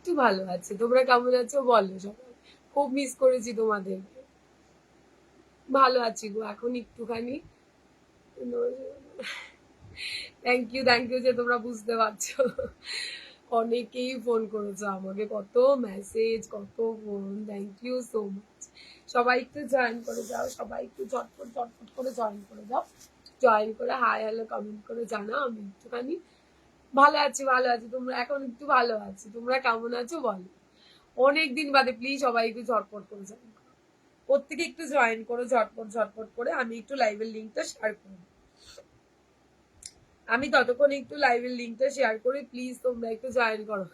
একটু ভালো আছে। তোমরা কেমন আছো বলো সবাই। খুব মিস করেছি তোমাদেরকে। ভালো আছি গো এখন একটুখানি। থ্যাংক ইউ যে তোমরা বুঝতে পারছো। অনেকেই ফোন করেছো আমাকে, কত মেসেজ, কত phone. Thank you so much. সবাই একটু জয়েন করে যাও, সবাই একটু ঝটপট ঝটপট করে জয়েন করে যাও। জয়েন করে হাই হ্যালো কমেন্ট করে জানাও। আমি একটুখানি ভালো আছি, ভালো আছি। তোমরা এখন একটু ভালো আছি, তোমরা কেমন আছো বলো। অনেকদিন বাদে প্লিজ সবাই একটু ঝটপট করে জয়েন করো। প্রত্যেকে একটু জয়েন করো ঝটপট ঝটপট করে। আমি একটু লাইভের লিঙ্কটা শেয়ার করবো। আমি ততক্ষণ একটু লাইভের লিঙ্কটা শেয়ার করি, প্লিজ তোমরা একটু জয়েন করো।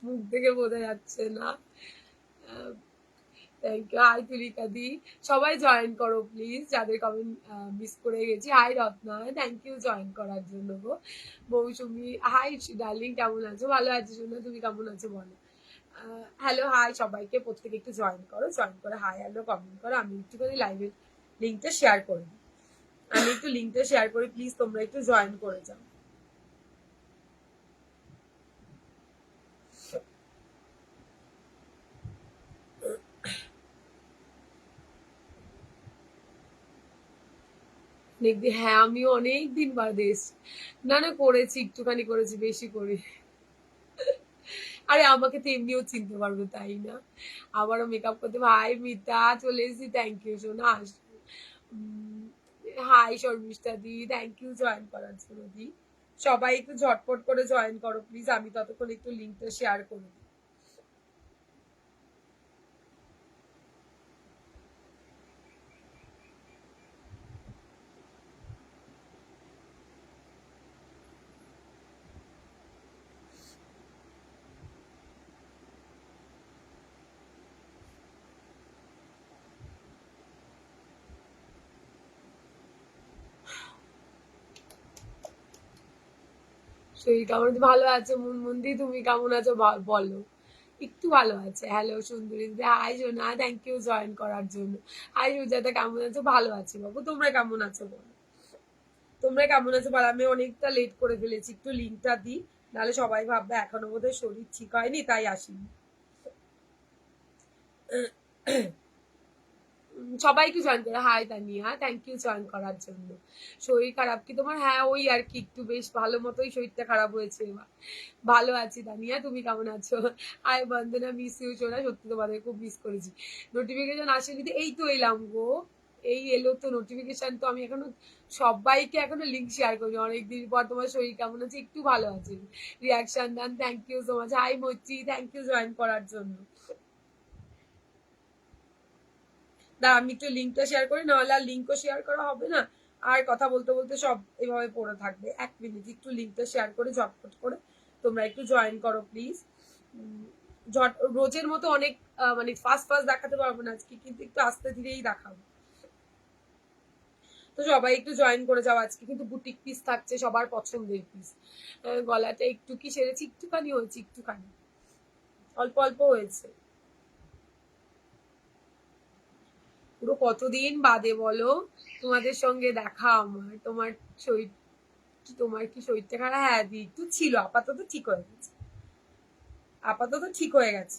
মুখ থেকে বোঝা যাচ্ছে না। Thank you. হাই তুলিকা দি, সবাই জয়েন করো প্লিজ যাদের কমেন্ট মিস করে গেছি। Hi Ratna, thank you join করার জন্য গো। মৌসুমি, হাই ডার্লিং, কেমন আছো? ভালো আছি শোনা, তুমি কেমন আছো বলো। হ্যালো হাই সবাইকে, প্রত্যেকে একটু জয়েন করো, জয়েন করে হাই হ্যালো কমেন্ট করো। আমি একটুখানি লাইভের লিঙ্কটা শেয়ার করে দিই। আমি একটু লিঙ্কটা শেয়ার করি, প্লিজ তোমরা একটু জয়েন করে যাও। হ্যাঁ আমিও অনেকদিন বাদে এসছি। না না করেছি, একটুখানি করেছি, বেশি করি। আরে আমাকে তো এমনিও চিনতে পারবে তাই না? আবারও মেকআপ করতে। ভাই মিতা চলে এসেছি, থ্যাংক ইউ সোনা। হাই শর্মিষ্ঠা দি, থ্যাংক ইউ জয়েন করার জন্য দি। সবাই একটু ঝটপট করে জয়েন করো প্লিজ, আমি ততক্ষণ একটু লিঙ্কটা শেয়ার করে দিই। শরীর কেমন আছে? ভালো আছে মুনমুন্দি, তুমি কেমন আছো বলো। একটু ভালো আছে। হ্যালো সুন্দরী দিদি, হাই সোনা, থ্যাংক ইউ জয়েন করার জন্য। হাই সুজাতা, কেমন আছো? ভালো আছি বাবু, তোমরা কেমন আছো বলো। তোমরা কেমন আছো বলো। আমি অনেকটা লেট করে ফেলেছি, একটু লিঙ্কটা দিই, নাহলে সবাই ভাববে এখনো বোধহয় শরীর ঠিক হয়নি তাই আসিনি। সবাই একটু জয়েন করে। Hi Tania, thank you join করার জন্য। শরীর খারাপ কি তোমার? হ্যাঁ ওই আর কি, একটু বেশ ভালো মতোই শরীরটা খারাপ হয়েছে এবার। ভালো আছি তানিয়া, তুমি কেমন আছো? হাই বন্দনা, মিস ইউ সোনা, সত্যি তোমাদের খুব মিস করেছি। নোটিফিকেশন আসেনি তো, এই তো এলাম গো। এই এলো তো নোটিফিকেশন, তো আমি এখনো সবাইকে এখনো লিঙ্ক শেয়ার করি অনেকদিন পর। তোমার শরীর কেমন আছে? একটু ভালো আছে। রিয়াকশন দেন, thank you so much. Hi মচ্চি, থ্যাংক ইউ জয়েন করার জন্য। আমি একটু লিঙ্কটা শেয়ার করি, নাহলে আর লিঙ্কও শেয়ার করা হবে না। আর কথা বলতে বলতে সব এভাবে পড়ে থাকবে। এক মিনিট একটু লিঙ্কটা শেয়ার করে ঝটপট করে তোমরা একটু জয়েন করো প্লিজ। রোজের মতো অনেক মানে ফাস্ট ফাস্ট দেখাতে পারবো না আজকে, কিন্তু একটু আস্তে ধীরেই দেখাবো। তো সবাই একটু জয়েন করে যাও। আজকে কিন্তু বুটিক পিস থাকছে, সবার পছন্দের পিস। গলাটা একটু কি সেরেছি, একটুখানি হয়েছে, একটুখানি অল্প অল্প হয়েছে। পুরো কতদিন বাদে বলো তোমাদের সঙ্গে দেখা আমার। তোমার শরীর তোমার কি শরীরটা খারাপ? হ্যাঁ দি একটু ছিল, আপাতত ঠিক হয়ে গেছে। আপাতত ঠিক হয়ে গেছে।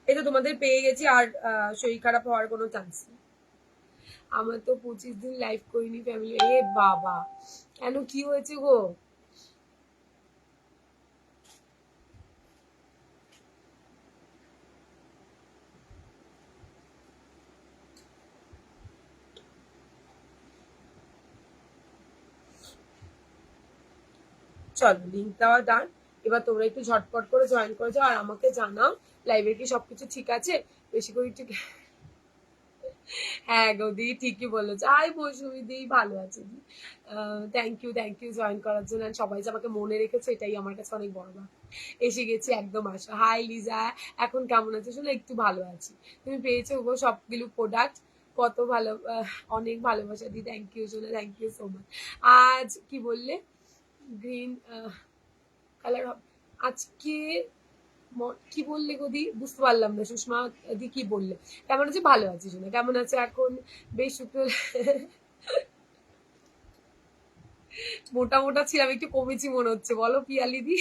এই তো তোমাদের পেয়ে গেছি, আর শরীর খারাপ হওয়ার কোনো চান্স নেই। আমার তো 25 দিন লাইভ করিনি ফ্যামিলি। এ বাবা, কেন কি হয়েছে গো? চলো লিঙ্ক দেওয়া ডান। এবার তোমরা একটু ঝটপট করে জয়েন করে যাও, আর আমাকে জানাও লাইভে কি সবকিছু ঠিক আছে। বেশি করে একটু। হ্যাঁ গো দি, ঠিকই বলেছো। আই মৌসুমি দি, ভালো আছে দি। থ্যাংক ইউ জয়েন করার জন্য। সবাই যে আমাকে মনে রেখেছে এটাই আমার কাছে অনেক বড় ব্যাপার। এসে গেছি একদম, আসো। হাই লিজা, এখন কেমন আছো? শোনো একটু ভালো আছি। তুমি পেয়েছো গো সবগুলো প্রোডাক্ট, কত ভালো। অনেক ভালোবাসা দি, থ্যাংক ইউ শোনো, থ্যাংক ইউ সো মাচ। আজ কি বললে? গ্রিন কালার হবে আজকে। কি বললে গো দি, বুঝতে পারলাম না। সুষমা দি কি বললে? কেমন আছে? ভালো আছি শোনা, কেমন আছে এখন? বেশ শুক্র। মোটা মোটা ছিলাম, একটু কমেছি মনে হচ্ছে, বলো পিয়ালি দি?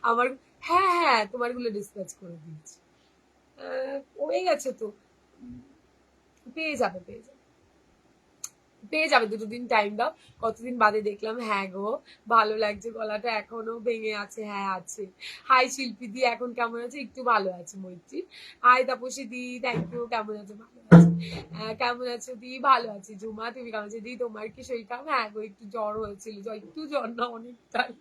আমার, হ্যাঁ হ্যাঁ তোমার গুলো ডিসপ্যাচ করে দিয়েছি। হয়ে গেছে তো, পেয়ে যাবে পেয়ে যাবে পেয়ে যাবে, দুটো দিন টাইম দাও। কতদিন বাদে দেখলাম, হ্যাঁ গো ভালো লাগছে, গলাটা এখনো ভেঙে আছে, হ্যাঁ আছে। হাই শিল্পী দি, এখন কেমন আছে? একটু ভালো আছে মৈত্রী। হাই তাপসী দি, থ্যাংক ইউ, কেমন আছো? ভালো আছে। কেমন আছো দি? ভালো আছি। জুমা তুমি কেমন আছো দি? তোমার কি শরীর খারাপ? হ্যাঁ গো একটু জ্বর হয়েছিল, একটু জ্বর না অনেকটাই,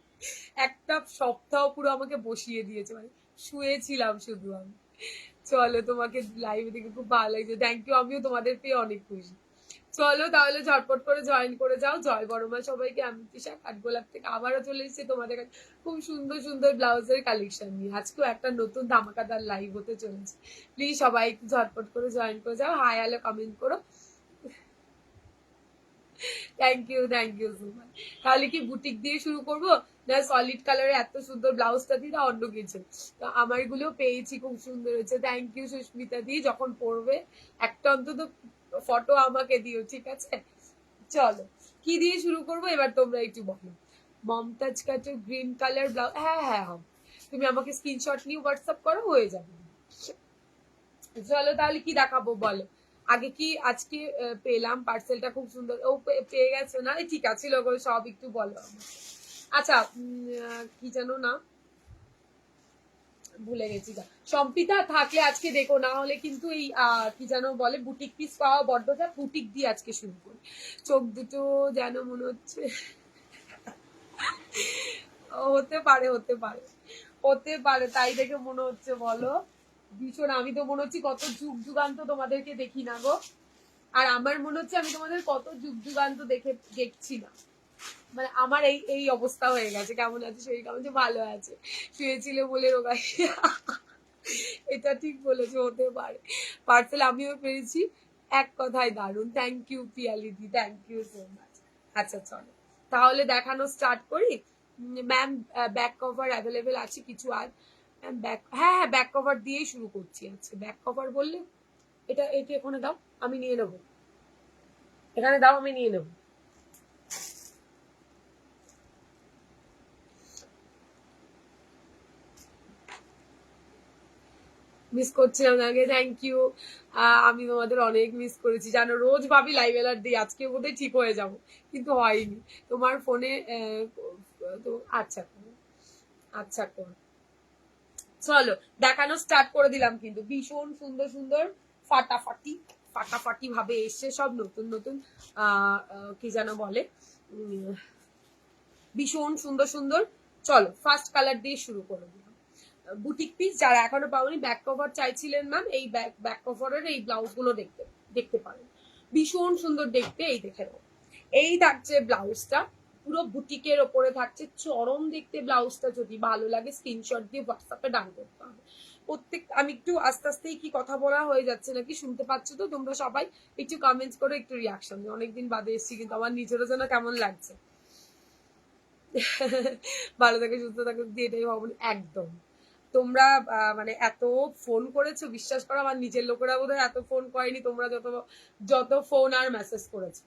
একটা সপ্তাহ পুরো আমাকে বসিয়ে দিয়েছে, মানে শুয়েছিলাম শুধু আমি। চলো, তোমাকে লাইভে দেখে খুব ভালো লাগছে, থ্যাংক ইউ, আমিও তোমাদের পেয়ে অনেক খুশি। চলো তাহলে ঝটপট করে জয়েন করে যাও। জয় বড়মা সবাইকে। আমি তৃষা কাঠগোলাপ থেকে আবারও চলে এসেছি তোমাদের কাছে খুব সুন্দর সুন্দর ব্লাউজের কালেকশন নিয়ে। আজকেও একটা নতুন ধামাকাদার লাইভ হতে চলেছে। প্লিজ সবাই একটু ঝটপট করে জয়েন করে যাও, হাই হ্যালো কমেন্ট করো। Thank you so much. তাহলে কি বুটিক দিয়ে শুরু করবো, না সলিড কালারের এত সুন্দর ব্লাউজটা দিয়ে, না অন্য কিছু? তো আমার গুলো পেয়েছি, খুব সুন্দর হয়েছে, থ্যাংক ইউ সুস্মিতা দি। যখন পড়বে একটা অন্তত ফটো আমাকে দিও, ঠিক আছে? চলো, কি দিয়ে শুরু করবো এবার তোমরা একটু বলো। মমতাজ কাটের গ্রিন কালার ব্লাউজ, হ্যাঁ হ্যাঁ হ্যাঁ, তুমি আমাকে স্ক্রিনশট নিয়ে হোয়াটসঅ্যাপ করো, হয়ে যাবে। চলো তাহলে কি দেখাবো বলো। আগে কি আজকে পেলাম পার্সেলটা খুব সুন্দর, ও পেয়ে গেছে না? ঠিক আছে লোক সব একটু বলো। আচ্ছা, কি জানো না, ভুলে গেছি। সম্পিতা থাকলে আজকে দেখো, না হলে কিন্তু এই কি যেন বলে, বুটিক পিস পাওয়া বড্ড যা, বুটিক দিয়ে আজকে শুরু করি। চোখ দুটো যেন মনে হচ্ছে, হতে পারে হতে পারে হতে পারে, তাই দেখে মনে হচ্ছে বলো। ভীষণ, আমি তো মনে হচ্ছে কত যুগ যুগান্ত তোমাদেরকে দেখি না গো। আর আমার মনে হচ্ছে আমি তোমাদের কত যুগ যুগান্ত দেখছি না, মানে আমার এই এই অবস্থা হয়ে গেছে। কেমন আছে শরীর? কেমন আছে? ভালো আছে, শুয়েছিল বলে রোগাই। এটা ঠিক বলেছো, হতে পারে। পার্সেল আমিও পেরেছি, এক কথায় দারুণ, থ্যাংক ইউ পিয়ালি দি, থ্যাংক ইউ সো মাচ। আচ্ছা চলো তাহলে দেখানো স্টার্ট করি। ম্যাম ব্যাক কভার অ্যাভেলেবেল আছে কিছু, আর ব্যাক, হ্যাঁ হ্যাঁ ব্যাক কভার দিয়েই শুরু করছি আজকে। ব্যাক কভার বললে এটা, এটা এখানে দাও, আমি নিয়ে নেবো, এখানে দাও আমি নিয়ে নেবো। মিস করছিলাম আগে, থ্যাংক ইউ। আমি তোমাদের অনেক মিস করেছি জানো, রোজ ভাবি লাইভ অ্যালার্ট দিই, আজকে বোধহয় ঠিক হয়ে যাব, কিন্তু হয়নি। তোমার ফোনে আচ্ছা আচ্ছা কর। চলো দেখানো স্টার্ট করে দিলাম, কিন্তু ভীষণ সুন্দর সুন্দর ফাটাফাটি ফাটাফাটি ভাবে এসছে সব নতুন নতুন, কি যেন বলে, ভীষণ সুন্দর সুন্দর। চলো ফার্স্ট কালার দিয়ে শুরু করে দিলাম। বুটিক পিস যারা এখনো পাওনি, ব্যাক কভার চাইছিলেন ম্যাম, এই ব্যাক কভারের এই ব্লাউজ গুলো দেখতে দেখতে পারেন, ভীষণ সুন্দর দেখতে। এই দেখে নাও, এই থাকছে ব্লাউজটা, পুরো বুটিকের ওপরে থাকছে, চরম দেখতে ব্লাউজটা। যদি ভালো লাগে স্ক্রিনশট দিয়ে হোয়াটসঅ্যাপে ডান করতে হবে। প্রত্যেক, আমি একটু আস্তে আস্তেই কি কথা বলা হয়ে যাচ্ছে নাকি, শুনতে পাচ্ছ তো তোমরা সবাই? একটু কমেন্টস করে একটু রিয়াকশন, অনেকদিন বাদে এসেছি, কিন্তু আমার নিজেরও যেন কেমন লাগছে। ভালো থাকে সুস্থ থাকে দিয়ে, এটাই ভাবুন একদম। তোমরা মানে এত ফোন করেছো, বিশ্বাস করো আমার নিজের লোকেরা বোধহয় এত ফোন করেনি তোমরা যত যত ফোন আর মেসেজ করেছো।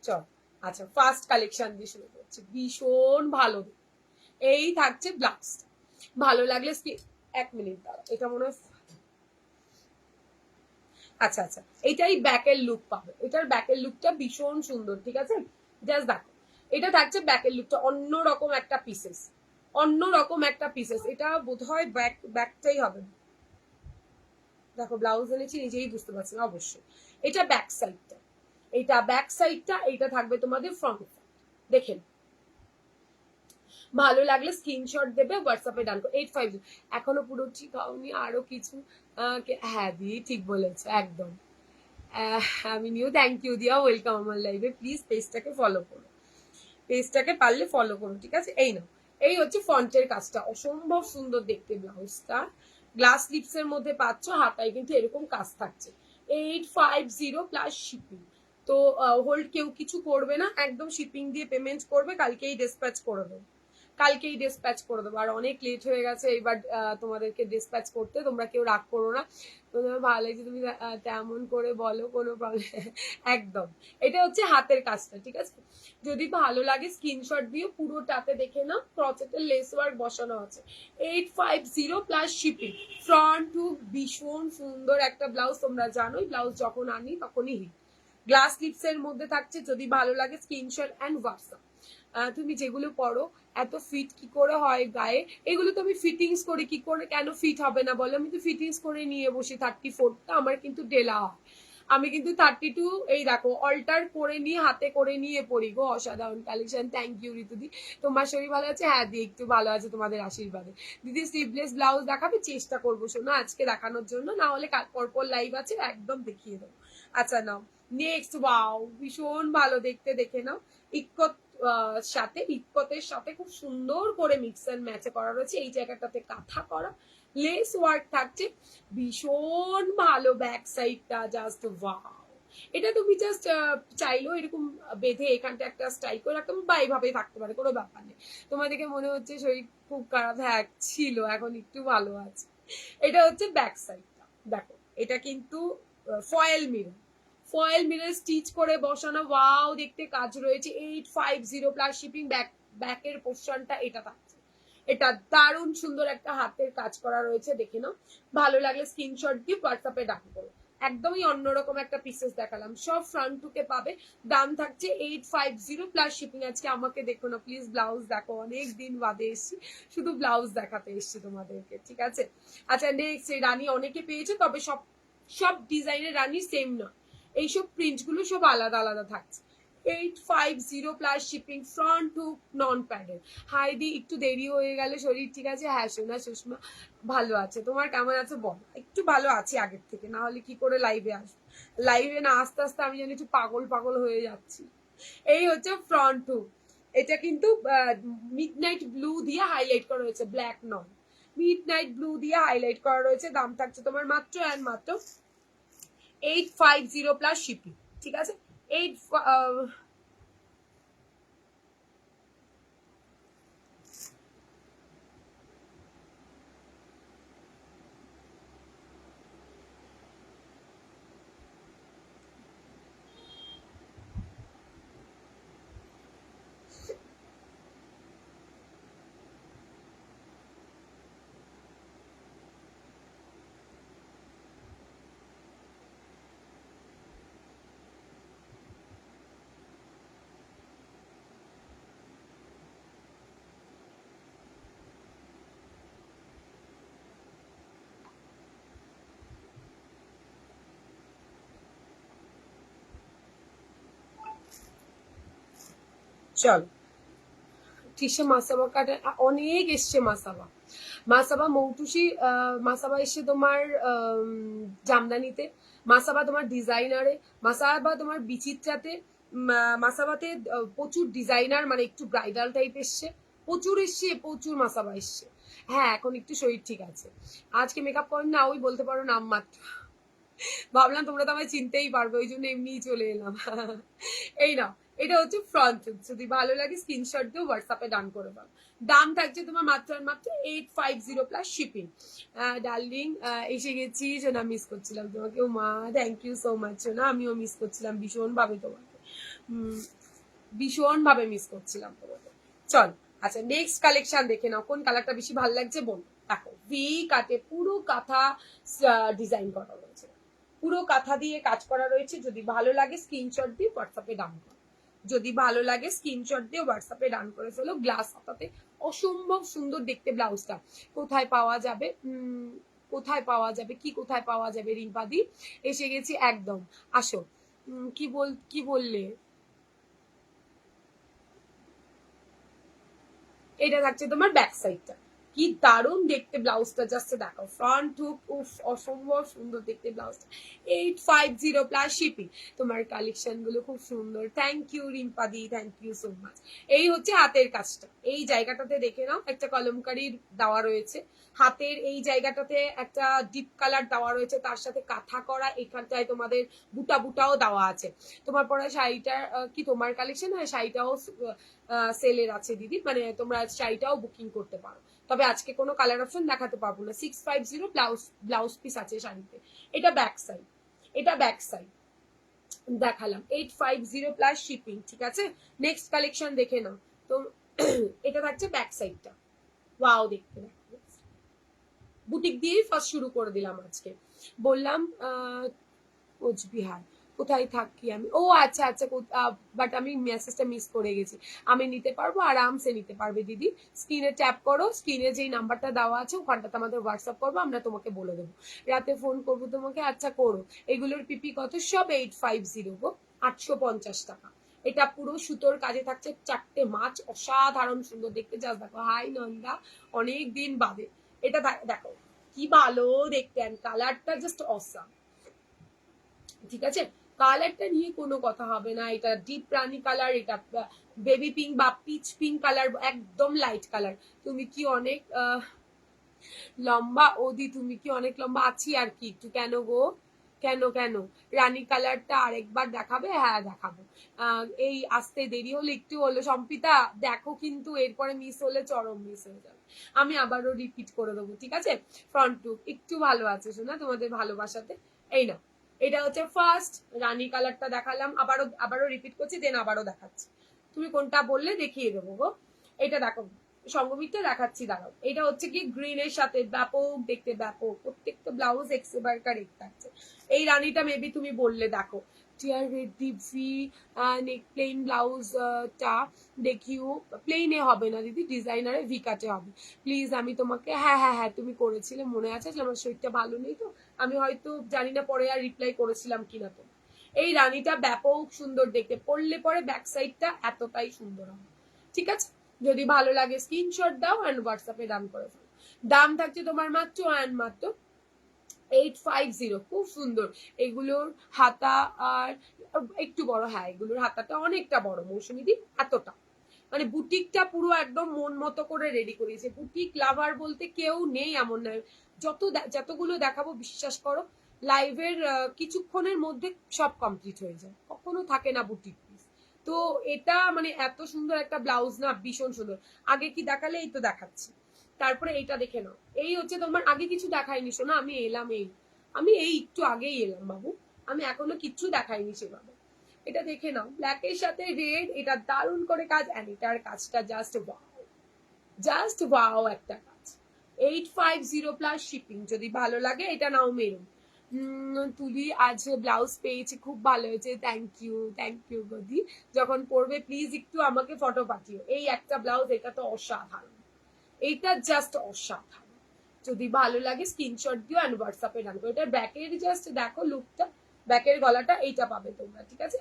চল, আচ্ছা ফার্স্ট কালেকশন দিয়ে শুরু করছি, ভীষণ ভালো। এই থাকছে ব্লাউজ, ভালো লাগলে এক মিনিট দাঁড়া, এটা মনে হয়, আচ্ছা আচ্ছা, এটাই ব্যাকের লুক পাবে, এটার ব্যাকের লুকটা ভীষণ সুন্দর, ঠিক আছে? জাস্ট দেখো, এটা থাকছে ব্যাকের লুকটা, অন্যরকম একটা পিসেস, অন্যরকম একটা পিসেস, এটা বোধহয় ব্যাকটাই হবে। দেখো ব্লাউজ এনেছি, নিজেই বুঝতে পারছি না অবশ্যই। এটা ব্যাক সাইডটা, এটা ব্যাক সাইডটা, এইটা থাকবে তোমাদের ফ্রন্ট। দেখেন, ভালো লাগলে স্ক্রিনশট দেবে, হোয়াটসঅ্যাপে ডান করো 850। এখনো পুরো ঠিক হওনি, আরো কিছু হ্যাঁ দি ঠিক বলেছো একদম। আমি নিউ, থ্যাংক ইউ দিয়া, ওয়েলকাম আমার লাইভে। প্লিজ পেজটাকে ফলো করো, পেজটাকে পারলে ফলো করো, ঠিক আছে? এই না, এই হচ্ছে ফন্টের কাজটা, অসম্ভব সুন্দর দেখতে ব্লাউজটা। গ্লাস লিপস এর মধ্যে পাচ্ছ, হাতায় কিন্তু এরকম কাজ থাকছে। 850 প্লাস শিপিং। তো হোল্ড কেউ কিছু করবে না, একদম শিপিং দিয়ে পেমেন্ট করবে, কালকেই ডিসপ্যাচ করে দেবো, কালকেই ডিসপ্যাচ করে দেবো, আর অনেক লেট হয়ে গেছে এবার তোমাদেরকে ডিসপ্যাচ করতে, তোমরা কেউ রাগ করো না। তোমার ভালো লাগছে তুমি তেমন করে বলো, কোনো প্রবলেম একদম। এটা হচ্ছে হাতের কাজটা, ঠিক আছে? যদি ভালো লাগে স্ক্রিনশট দিয়ে পুরোটাতে দেখে নাও, ক্রচেটের লেস ওয়ার্ক বসানো আছে। 850 প্লাস শিপিং, ফ্রন্ট টু ভীষণ সুন্দর একটা ব্লাউজ। তোমরা জানোই ব্লাউজ যখন আনি তখনই হিট। গ্লাস লিপস এর মধ্যে থাকছে, যদি ভালো লাগে স্ক্রিনশট অ্যান্ড হোয়াটসঅ্যাপ। তুমি যেগুলো পরো এত ফিট কি করে হয় গায়ে, এগুলো তো আমি ফিটিংস করে, কি করে কেন ফিট হবে না বলো? আমি তো ফিটিংস করে নিয়ে বসি। 34টা আমার কিন্তু ডেলা হয়, আমি কিন্তু 32 এই দেখো অল্টার করে নিয়ে হাতে করে নিয়ে পড়ি গো। অসাধারণ কালেকশন, থ্যাংক ইউ ঋতুদি। তোমার শরীর ভালো আছে? হ্যাঁ দি একটু ভালো আছে তোমাদের আশীর্বাদে। দিদি স্লিভলেস ব্লাউজ দেখাবে? চেষ্টা করবো শোনো আজকে দেখানোর জন্য, না হলে পরপর লাইভ আছে একদম দেখিয়ে দেবো। আচ্ছা নাও নেক্সট, ওয়াও ভীষণ ভালো দেখতে, দেখে নাও। ইক্কত সাথে, ইক্কতের সাথে খুব সুন্দর করে মিক্স এন্ড ম্যাচে করা রয়েছে। এই জায়গাটাতে কাঁথা করা, লেস ওয়ার্ক থাকছে, ভীষণ ভালো। ব্যাক সাইডটা জাস্ট ওয়াও। এটা তুমি জাস্ট চাইলেও এরকম বেঁধে এখানটা একটা স্টাইল করে রাখতে বা এইভাবে থাকতে পারে, কোনো ব্যাপার নেই। তোমার দেখে মনে হচ্ছে শরীর খুব খারাপ, হ্যাঁ ছিল, এখন একটু ভালো আছে। এটা হচ্ছে ব্যাক সাইডটা, দেখো এটা কিন্তু foil mirror, foil mirror stitch করে বসানো, ওয়াও দেখতে কাজ রয়েছে। 850 প্লাস শিপিং। ব্যাকের পোর্শনটা এটা থাকছে, এটা দারুণ সুন্দর একটা হাতের কাজ করা রয়েছে, দেখে নাও। ভালো লাগলে স্ক্রিনশট দিয়ে হোয়াটসঅ্যাপে ডাকা করো। একদমই অন্যরকম একটা পিসেস দেখালাম, সব ফ্রন্ট টুকে পাবে। দাম থাকছে 850 প্লাস শিপিং। আজকে আমাকে দেখো না প্লিজ, ব্লাউজ দেখো, অনেক দিন বাদে এসছি, শুধু ব্লাউজ দেখাতে এসছি তোমাদেরকে, ঠিক আছে? আচ্ছা নেক্সট, রানী অনেকে পেয়েছে, তবে সব সব ডিজাইনের রানী সেম না, এইসব প্রিন্ট গুলো সব আলাদা আলাদা থাকছে। 850 plus shipping, front to non pedal. হাইদি একটু দেরি হয়ে গেল, শরীর ঠিক আছে? হ্যাঁ সোনা সুষমা ভালো আছে, তোমার কেমন আছে বল? একটু ভালো আছি আগের থেকে, না হলে কি করে লাইভে আসবো? লাইভে না আস্তে আস্তে আমি জানি একটু পাগল পাগল হয়ে যাচ্ছি। এই হচ্ছে ফ্রন্ট টু। এটা কিন্তু মিডনাইট ব্লু দিয়ে হাইলাইট করা হয়েছে, ব্ল্যাক নয়, মিডনাইট ব্লু দিয়ে হাইলাইট করা রয়েছে। দাম থাকছে তোমার মাত্র অ্যান্ড মাত্র 850 প্লাস শিপিং, ঠিক আছে? 8 চল টিসে মাসাবা কাটে, অনেক এসছে মাসাবা। মাসাবা মৌটুসি, মাসাবা এসছে তোমার জামদানিতে, মাসাবা তোমার ডিজাইনারে, মাসাবা তোমার বিচিত্রাতে, মাসাবাতে প্রচুর ডিজাইনার, মানে একটু ব্রাইডাল টাইপ এসছে, প্রচুর এসছে, প্রচুর মাসাবা এসছে। হ্যাঁ এখন একটু শরীর ঠিক আছে, আজকে মেকআপ করেন না, ওই বলতে পারো নাম মাত্র। ভাবলাম তোমরা তো আমায় চিনতেই পারবে, ওই জন্য এমনিই চলে এলাম। এই না, এটা হচ্ছে ফ্রন্ট। যদি ভালো লাগে স্ক্রিনশট দিয়ে হোয়াটসঅ্যাপে ডান করে দাও। দাম থাকছে তোমার মাত্র আর মাত্র 850 প্লাস শিপিং। ডার্লিং এসে গেছি, সোনা মিস করছিলাম তোমাকে, ও মা থ্যাংক ইউ সো মাচ সোনা, আমিও মিস করছিলাম ভীষণ ভাবে তোমাকে, ভীষণ ভাবে মিস করছিলাম তোমাকে। চল আচ্ছা নেক্সট কালেকশন দেখে নাও, কোন কালারটা বেশি ভালো লাগছে বল। দেখো ভি কাটে পুরো কাঁথা ডিজাইন করা রয়েছে, পুরো কাঁথা দিয়ে কাজ করা রয়েছে। যদি ভালো লাগে স্ক্রিনশট দিয়ে হোয়াটসঅ্যাপে ডান করো, যদি ভালো লাগে স্ক্রিনশট দিয়ে হোয়াটসঅ্যাপে ডান করে ফেলো। গ্লাস হাতাতে অসম্ভব সুন্দর দেখতে ব্লাউজটা। কোথায় পাওয়া যাবে, কোথায় পাওয়া যাবে, কি কোথায় পাওয়া যাবে? রিম্পাদি এসে গেছি একদম, আসো। কি বললে? এটা থাকছে তোমার ব্যাক সাইডটা, কি দারুণ দেখতে ব্লাউজটা, জাস্ট দেখো ফ্রন্ট হুক, উফ অসম্ভব সুন্দর দেখতে ব্লাউজটা। 850 প্লাস শিপিং। তোমার কালেকশন গুলো খুব সুন্দর, থ্যাংক ইউ রিম্পাদি, থ্যাংক ইউ সো মাচ। এই হচ্ছে হাতের কাজটা, এই জায়গাটাতে দেখে নাও একটা কলমকারির দেওয়া রয়েছে, হাতের এই জায়গাটাতে একটা ডিপ কালার দেওয়া রয়েছে, তার সাথে কাঁথা করা, এখানটায় তোমাদের বুটা বুটাও দেওয়া আছে। তোমার পরা শাড়িটার কি তোমার কালেকশন হয়, শাড়িটাও সেলের আছে দিদি, মানে তোমরা শাড়িটাও বুকিং করতে পারো। তবে আজকে কোনো কালার অপশন দেখাতে পারবো না। 650 ব্লাউজ পিস আছে শাড়িতে। এটা ব্যাক সাইড, এটা ব্যাক সাইড দেখালাম। 850 প্লাস শিপিং, ঠিক আছে। নেক্সট কালেকশন দেখে নাও তো। এটা থাকছে ব্যাক সাইডটা, ওয়াও দেখতে দেখো। বুটিক দিয়েই ফার্স্ট শুরু করে দিলাম আজকে। বললাম কোচবিহার, কোথায় থাকি আমি, ও আচ্ছা আচ্ছা, বাট আমি মেসেজটা মিস করে গেছি। আমি নিতে পারবো, আরামসে নিতে পারবে দিদি। স্ক্রিনে ট্যাপ করো, স্ক্রিনে যেই নাম্বারটা দেওয়া আছে ওখানটাতে আমাদের হোয়াটসঅ্যাপ করবো, আমরা তোমাকে বলে দেবো। রাতে ফোন করবো তোমাকে, আচ্ছা করো। এগুলোর পিপি কত, সব 850 গো, 850 টাকা। এটা পুরো সুতোর কাজে থাকছে, 4টে মাছ অসাধারণ সুন্দর দেখতে, জাস্ট দেখো। হাই নন্দা, অনেক দিন বাদে। এটা দেখো কি ভালো দেখতে, কালারটা জাস্ট অসাম, ঠিক আছে। কালারটা নিয়ে কোনো কথা হবে না, এটা ডিপ রানি কালার, এটা বেবি পিঙ্ক বা পিচ পিঙ্ক কালার, একদম লাইট কালার। তুমি কি অনেক লম্বা ওদি, তুমি কি অনেক লম্বা, আছি আর কি একটু। কেন গো, কেন কেন, রানী কালারটা আরেকবার দেখাবে? হ্যাঁ দেখাবো। এই আসতে দেরি হলে একটু হলো সম্পিতা, দেখো কিন্তু এরপরে মিস হলে চরম মিস হয়ে যাবে। আমি আবারও রিপিট করে দেবো, ঠিক আছে। ফ্রন্ট টুক একটু ভালো আছে শোনা, তোমাদের ভালোবাসাতে। এই না, এটা হচ্ছে ফার্স্ট রানী কালারটা দেখালাম, আবারও রিপিট করছি, দেন আবারও দেখাচ্ছি। তুমি কোনটা বললে দেখিয়ে দেবো গো। এটা দেখো, সঙ্গমিকটা দেখাচ্ছি, দাঁড়াও। এটা হচ্ছে কি গ্রিনের সাথে ব্যাপক দেখতে, ব্যাপক প্রত্যেকটা ব্লাউজ এক্সেবার কারেক্ট থাকছে। এই রানীটা মেবি তুমি বললে, দেখো টিয়ার red deep V neck plain blouse টা দেখিও, প্লেনে হবে না দিদি, ডিজাইনারে ভি কাটে হবে প্লিজ। আমি তোমাকে, হ্যাঁ হ্যাঁ হ্যাঁ তুমি করেছিলে, মনে আছে যে আমার শরীরটা ভালো নেই তো, আমি হয়তো জানি না পরে আর রিপ্লাই করেছিলাম কিনা। তো এই রানীটা ব্যাপক সুন্দর দেখতে, পরলে পরে ব্যাক সাইডটা এতটাই সুন্দর হবে, ঠিক আছে। যদি ভালো লাগে স্ক্রিনশট দাও এন্ড হোয়াটসঅ্যাপে দাম করে ফেলো। দাম থাকছে তোমার মাত্র অ্যান্ড মাত্র 850, খুব সুন্দর। এগুলোর হাতা আর একটু বড়, হ্যাঁ এগুলোর হাতাটা অনেকটা বড় মৌসুমী দি, এতটা মানে বুটিকটা পুরো একদম মন মতো করে রেডি করিয়েছে। বুটিক লাভার বলতে কেউ নেই এমন নয়, যতগুলো দেখাবো বিশ্বাস করো লাইভের কিছুক্ষণের মধ্যে সব কমপ্লিট হয়ে যায়, কখনো থাকে না বুটিক পিস। তো এটা মানে এত সুন্দর একটা ব্লাউজ না, ভীষণ সুন্দর। আগে কি দেখালে, এই তো দেখাচ্ছি। তারপরে এইটা দেখে নাও, এই হচ্ছে তোমার, আগে কিছু দেখাইনি শোনা, আমি এলাম আমি এই একটু আগেই এলাম বাবু, আমি এখনো কিচ্ছু দেখাইনি সেভাবে। এটা দেখে নাও, ব্ল্যাকের সাথে রেড, এটা দারুণ করে কাজ, এন্ড এটার কাজটা জাস্ট ওয়াও, জাস্ট ওয়াও একটা কাজ। 850 প্লাস শিপিং, যদি ভালো লাগে এটা নাও। মেরুন তুলি আজ ব্লাউজ পেয়েছি, খুব ভালো হয়েছে, থ্যাংক ইউ গদি। যখন পরবে প্লিজ একটু আমাকে ফটো পাঠিও। এই একটা ব্লাউজ, এটা তো অসাধারণ, এইটা জাস্ট অসাধারণ। যদি ভালো লাগে স্ক্রিনশট দিও এন্ড হোয়াটসঅ্যাপে ডান করো। এটার ব্যাকের জাস্ট দেখো লুকটা, ব্যাকের গলাটা এইটা পাবে তোমরা, ঠিক আছে।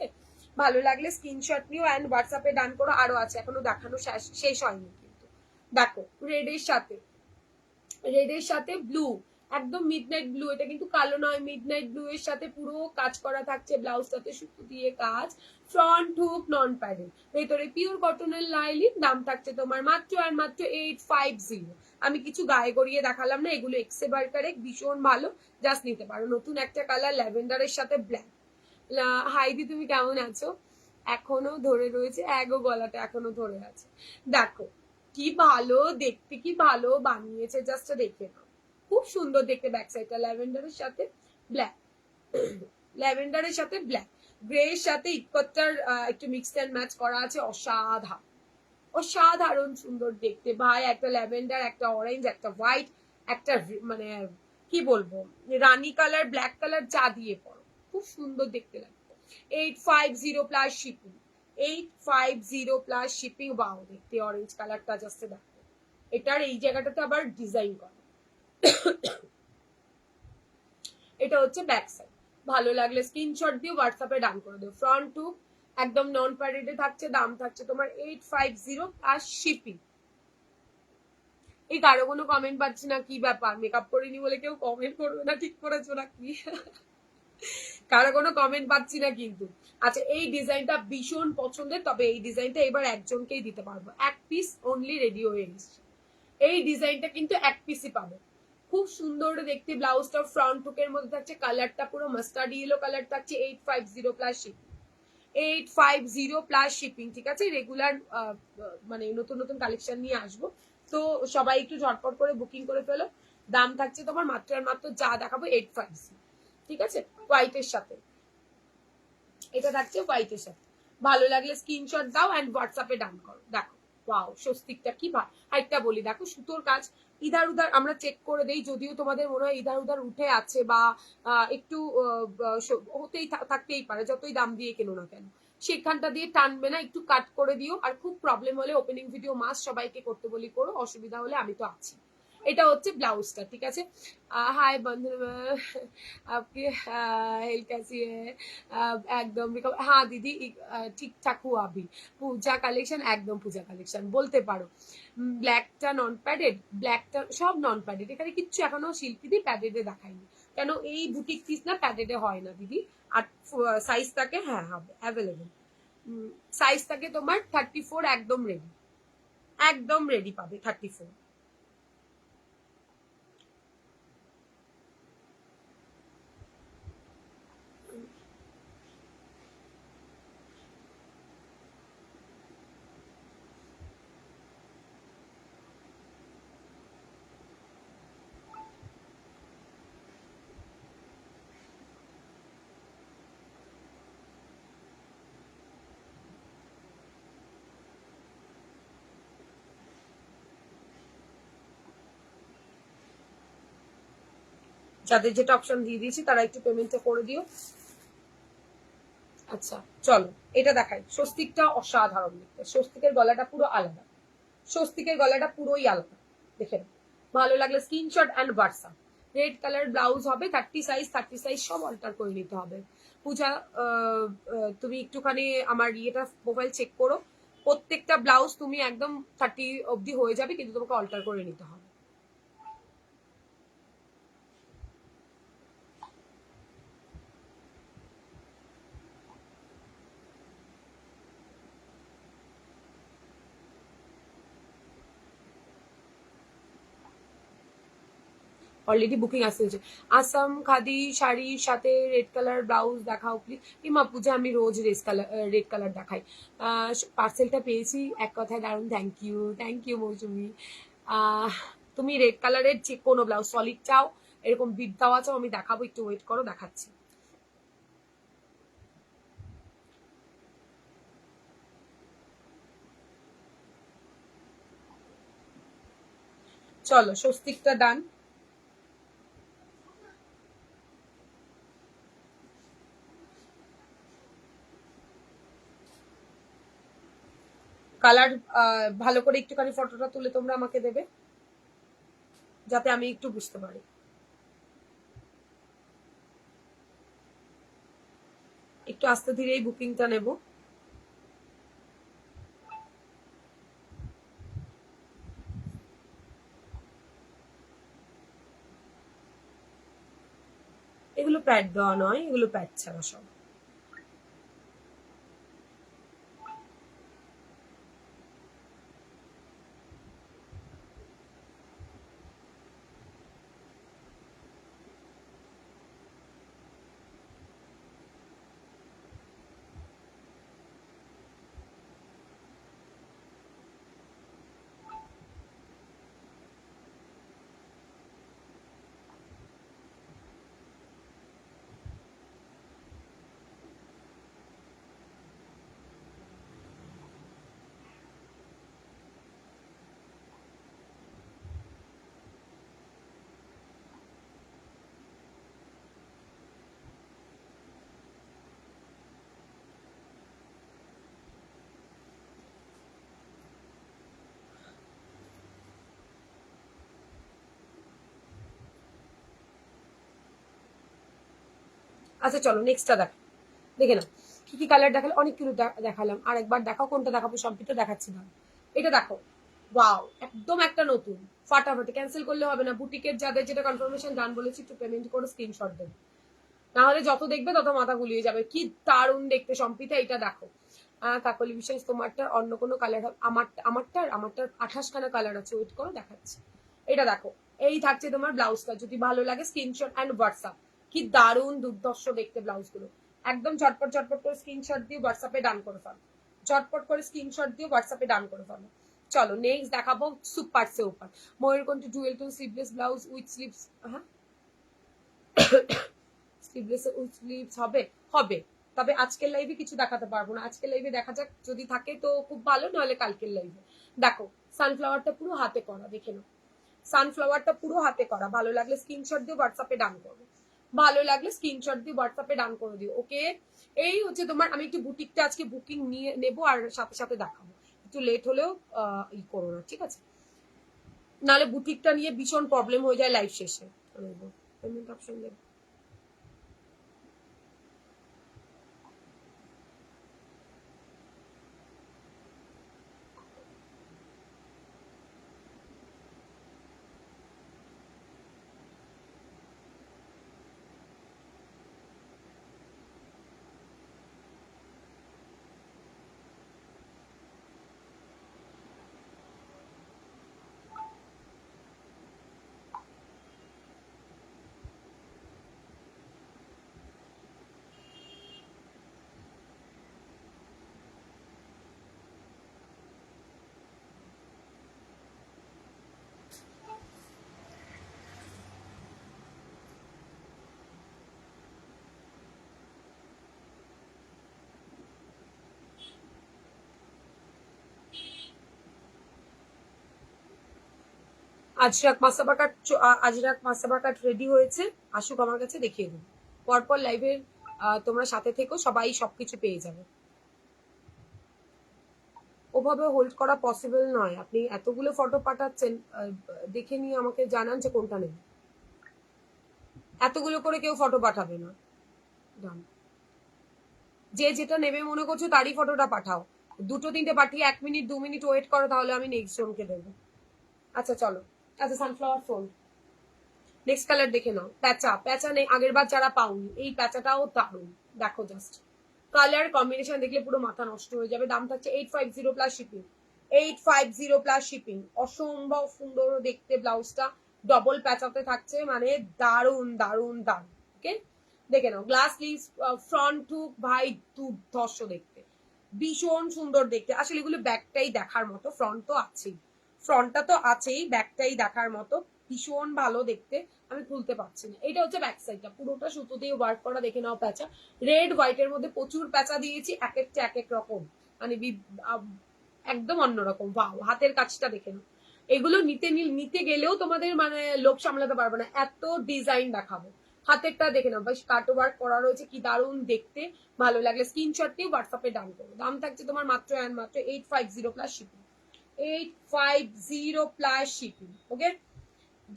ভালো লাগলে স্ক্রিনশট নিও এন্ড হোয়াটসঅ্যাপে ডান করো। আরো আছে, এখনো দেখানো শেষ হয়নি কিন্তু। দেখো রেডের সাথে ব্লু, একদম মিডনাইট ব্লু, এটা কিন্তু কালো নয়, মিডনাইট ব্লু এর সাথে পুরো কাজ করা থাকছে, ব্লাউজটাতে সুতো দিয়ে কাজ, ফ্রন্ট হুক নন প্যাডেল, ভেতরে পিওর কটনের লাইলিন। দাম থাকছে তোমার মাত্র আর মাত্র 850। আমি কিছু গায়ে গড়িয়ে দেখালাম না, এগুলো এক্সেবার কারেক্ট, ভীষণ ভালো, জাস্ট নিতে পারো। নতুন একটা কালার ল্যাভেন্ডারের সাথে ব্ল্যাক। হাইদি তুমি কেমন আছো? এখনো ধরে রয়েছে, এগো গলাটা এখনো ধরে আছে। দেখো কি ভালো দেখতে, কি ভালো বানিয়েছে, জাস্ট দেখে নাও, খুব সুন্দর দেখতে। ব্যাক সাইডটা ল্যাভেন্ডারের সাথে ব্ল্যাক, ল্যাভেন্ডারের সাথে ব্ল্যাক, গ্রে এর সাথে ইকোটার একটু মিক্স এন্ড ম্যাচ করা আছে, অসাধারণ অসাধারণ সুন্দর দেখতে ভাই। একটা ল্যাভেন্ডার, একটা অরেঞ্জ, একটা হোয়াইট, একটা মানে কি বলবো রানী কালার, ব্ল্যাক কালার, যা দিয়ে পড়ো খুব সুন্দর দেখতে লাগে। 850 plus shipping, 850 plus shipping. Wow দেখতে অরেঞ্জ কালারটা জাস্ট দেখো, এটার এই জায়গাটাতে আবার ডিজাইন করা। এটা হচ্ছে ব্যাক সাইড। ভালো লাগলে স্ক্রিনশট দিয়ে হোয়াটসঅ্যাপে ডান করে দিও। ফ্রন্ট টু একদম নন প্যারেডে থাকছে, দাম থাকছে তোমার 850 প্লাস শিপিং। এই কারো কোনো কমেন্ট পাচ্ছি না, কি ব্যাপার? মেকআপ করিনি বলে কেউ কমেন্ট করবে না, ঠিক করেছো নাকি? কারো কোনো কমেন্ট পাচ্ছি না কিন্তু। আচ্ছা, এই ডিজাইনটা ভীষণ পছন্দের, তবে এই ডিজাইনটা এবার একজনকেই দিতে পারবো, এক পিস অনলি রেডি হয়ে এসছে। এই ডিজাইনটা কিন্তু এক পিসই পাবে, খুব সুন্দর দেখতে। ব্লাউজটা ফ্রন্ট হুকের মধ্যে থাকছে, কালারটা পুরো মাস্টার্ড ইয়েলো কালার থাকছে। 850 প্লাস শিপিং, 850 প্লাস শিপিং, ঠিক আছে। রেগুলার মানে নতুন নতুন কালেকশন নিয়ে আসবো, তো সবাই একটু ঝটপট করে বুকিং করে ফেলো। দাম থাকছে তোমার মাত্র আর মাত্র, যা দেখাবো 850, ঠিক আছে, হোয়াইটের সাথে। এটা থাকছে হোয়াইটের সাথে। ভালো লাগলে স্ক্রিনশট দাও অ্যান্ড হোয়াটসঅ্যাপে ডান করো। দেখো ওয়াও, স্বস্তিকটা কি হাইটটা বলি, দেখো সুতোর কাজ ইধার উধার আমরা চেক করে দেই, যদিও তোমাদের মনে হয় ইধার উধার উঠে আছে বা একটু হতেই থাকতেই পারে, যতই দাম দিয়ে কেনো না কেন, সেখানটা দিয়ে টানবে না, একটু কাট করে দিও। আর খুব প্রবলেম হলে ওপেনিং ভিডিও মাস্ট সবাইকে করতে বলি করো, অসুবিধা হলে আমি তো আছি। এটা হচ্ছে ব্লাউজটা, ঠিক আছে। হাই বন্ধু, আপকি হেল্প कैसी है? একদম হ্যাঁ দিদি, ঠিকঠাক হুয়া আভি। পূজা কালেকশন, একদম পূজা কালেকশন বলতে পারো। ব্ল্যাকটা নন প্যাডেড, ব্ল্যাকটা সব নন প্যাডেড, এখানে কিচ্ছু এখনো শিল্পীদি প্যাডেডে দেখায়নি, কেন এই বুটিক পিস না প্যাডেডে হয় না দিদি। আর সাইজ থাকে, হ্যাঁ হবে অ্যাভেলেবেল, সাইজ থাকে তোমার 34, একদম রেডি, একদম রেডি পাবে 34। যাদের যেটা অপশন দিয়ে দিয়েছি তারা একটু পেমেন্টটা করে দিও। আচ্ছা চলো এটা দেখাই, স্বস্তিকটা অসাধারণ দেখতে, স্বস্তিকের গলাটা পুরো আলাদা, স্বস্তিকের গলাটা পুরোই আলাদা, দেখে নাও। ভালো লাগলে screenshot and WhatsApp. Red colour blouse হবে, 30 সাইজ সব অল্টার করে নিতে হবে। পূজা তুমি একটুখানি আমার ইয়েটা মোবাইল চেক করো, প্রত্যেকটা ব্লাউজ তুমি একদম 30 অবধি হয়ে যাবে, কিন্তু তোমাকে অল্টার করে নিতে হবে। অলরেডি বুকিং আসতে হয়েছে। আসাম খাদি শাড়ির সাথে রেড কালার ব্লাউজ দেখাও প্লিজ। ইমা পূজা, আমি রোজ রেড কালার দেখাই। পার্সেলটা পেয়েছি, এক কথায় দারুণ, থ্যাংক ইউ মৌসুমি। তুমি রেড কালারের যে কোনো ব্লাউজ সলিড চাও, এরকম বিট দেওয়া চাও, আমি দেখাবো, একটু ওয়েট করো, দেখাচ্ছি। চলো স্বস্তিকটা ডান। কালার ভালো করে একটুখানি ফটোটা তুলে তোমরা আমাকে দেবে, যাতে আমি একটু বুঝতে পারি। একটু আস্তে ধীরে এই বুকিংটা নেব। এগুলো প্যাড দেওয়া নয়, এগুলো প্যাড ছাড়া সব। আচ্ছা চলো নেক্সটটা দেখে নাও, কি কি কালার দেখালো, অনেকগুলো দেখালাম, আরেকবার দেখাও, কোনটা দেখাবো, সবই তো দেখাচ্ছি না। এটা দেখো, ওয়াও, একদম একটা নতুন ফাটাফাটি ক্যান্সেল করলে হবে না, বুটিকের যাদের যেটা কনফার্মেশন ডান বলেছি একটু পেমেন্ট করে স্ক্রিনশট দেবে, নাহলে যত দেখবে তত মাথা গুলিয়ে যাবে। কি দারুণ দেখতে সম্পিতা, এটা দেখো। কাকলি বিশ্বাস তোমারটার অন্য কোনো কালার, আমারটার 28খানা কালার আছে, ওয়েট করো দেখাচ্ছি। এটা দেখো, এই থাকছে তোমার ব্লাউজটা, যদি ভালো লাগে স্ক্রিনশট অ্যান্ড হোয়াটসঅ্যাপ। কি দারুণ দুর্ধর্ষ দেখতে ব্লাউজগুলো, একদম ঝটপট ঝটপট করে স্ক্রিনশট দিয়ে হোয়াটসঅ্যাপে ডান করে ফেলো, ঝটপট করে স্ক্রিনশট দিয়ে হোয়াটসঅ্যাপে ডান করে ফেলো। চলো নেক্সট দেখাবো সুপার সে উপর ময়ূরকণ্ঠী dual tone sleeveless blouse with sleeves. হ্যাঁ স্লিভলেস উইথ স্লিভস হবে হবে, তবে আজকের লাইভে কিছু দেখাতে পারবো না, আজকের লাইভে দেখা যাক, যদি থাকে তো খুব ভালো, নাহলে কালকের লাইভে। দেখো সানফ্লাওয়ারটা পুরো হাতে করা, দেখে নাও সানফ্লাওয়ারটা পুরো হাতে করা, ভালো লাগলে স্ক্রিনশট দিয়ে হোয়াটসঅ্যাপে ডান করো, ভালো লাগলে স্ক্রিনশট দিয়ে হোয়াটসঅ্যাপে ডান করে দিও। ওকে, এই হচ্ছে তোমার, আমি একটু বুটিকটা আজকে বুকিং নিয়ে নেবো আর সাথে সাথে দেখাবো, একটু লেট হলেও ই করো না, ঠিক আছে, নাহলে বুটিকটা নিয়ে ভীষণ প্রবলেম হয়ে যায় লাইভ শেষে। পেমেন্ট অপশন দেবো। আজরাক মাসাবা কাট রেডি হয়েছে, আসুক আমার কাছে দেখিয়ে দেবো, পরপর লাইভের তোমরা সাথে থেকো, সবাই সবকিছু পেয়ে যাবে। ওভাবে হোল্ড করা পসিবল নয়, আপনি এতগুলো ফটো পাঠাচ্ছেন, দেখে নিয়ে আমাকে জানান যে কোনটা নেবেন, এতগুলো করে কেউ ফটো পাঠাবে না। যে যেটা নেবে মনে করছো তারই ফটোটা পাঠাও, দুটো তিনটে পাঠিয়ে 1 মিনিট 2 মিনিট ওয়েট করো, তাহলে আমি নেক্সট জনকে দেবো। আচ্ছা চলো, আচ্ছা সানফ্লাওয়ার ফোন নেক্সট কালার দেখে নাও। প্যাচা প্যাচা নেই, আগের বার যারা পাওনি, এই প্যাচাটাও দারুণ, দেখো জাস্ট কালার কম্বিনেশন দেখলে পুরো মাথা নষ্ট হয়ে যাবে। দাম থাকছে 850 প্লাস শিপিং, 850 প্লাস শিপিং। অসম্ভব সুন্দর দেখতে ব্লাউজটা, ডবল প্যাচাতে থাকছে, মানে দারুণ দারুণ দারুণ। ওকে দেখে নাও, গ্লাস স্লিভস, ফ্রন্ট হুক, ভাই দুর্ধর্ষ দেখতে, ভীষণ সুন্দর দেখতে। আসলে এগুলো ব্যাকটাই দেখার মতো, ফ্রন্ট তো আছেই, ফ্রন্টটা তো আছেই, ব্যাকটাই দেখার মতো, ভীষণ ভালো দেখতে। আমি খুলতে পারছি না, এটা হচ্ছে ব্যাক সাইডটা, পুরোটা সুতো দিয়ে ওয়ার্ক করা, দেখে নাও প্যাচা, রেড হোয়াইটের মধ্যে প্রচুর প্যাচা দিয়েছি, এক একটা এক এক রকম, মানে একদম অন্যরকম। বাও, হাতের কাজটা দেখে নাও, এগুলো নিতে গেলেও তোমাদের মানে লোক সামলাতে পারবে না, এত ডিজাইন দেখাবো। হাতেরটা দেখে নাও, বেশ কাট ওয়ার্ক করা রয়েছে, কি দারুণ দেখতে, ভালো লাগলে স্ক্রিনশট দিয়ে হোয়াটসঅ্যাপে ডান করো। দাম থাকছে তোমার মাত্র অ্যান্ড মাত্র 850 প্লাস শিপিং, 850 প্লাস শিপিং। ওকে,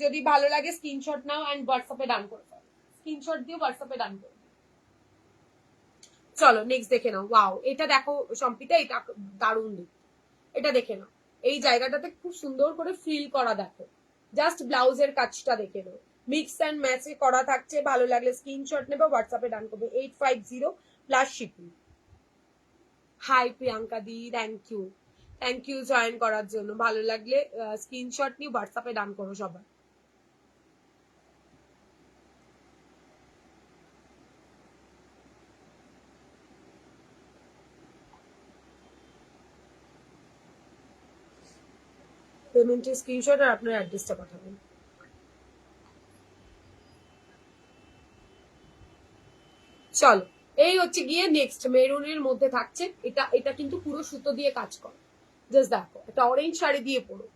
যদি ভালো লাগে স্ক্রিনশট নাও অ্যান্ড হোয়াটসঅ্যাপে ডান করে ফেলো, স্ক্রিনশট দিয়ে হোয়াটসঅ্যাপে ডান করো। চলো নেক্সট দেখে নাও। ওয়াও, এটা দেখো সম্পিতা, এটা দারুণ দেখতে, এটা দেখে নাও, এই জায়গাটাতে খুব সুন্দর করে ফিল করা, দেখো জাস্ট ব্লাউজের কাজটা দেখে নাও, মিক্স অ্যান্ড ম্যাচে করা থাকছে, ভালো লাগলে স্ক্রিনশট নেবে, হোয়াটসঅ্যাপে ডান করবে, 850 প্লাস শিপিং। হাই প্রিয়াঙ্কা দি, থ্যাংক ইউ জয়েন করার জন্য, ভালো লাগলে স্ক্রিনশট নিয়ে হোয়াটসঅ্যাপে ডান করো সবাই। পেমেন্টের স্ক্রিনশট আর আপনার অ্যাড্রেসটা পাঠাবেন। চলো, এই হচ্ছে গিয়ে নেক্সট মেরুনের মধ্যে থাকছে, এটা কিন্তু পুরো সুতো দিয়ে কাজ করে, জাস্ট দেখো, এটা অরেঞ্জ শাড়ি দিয়ে পরো,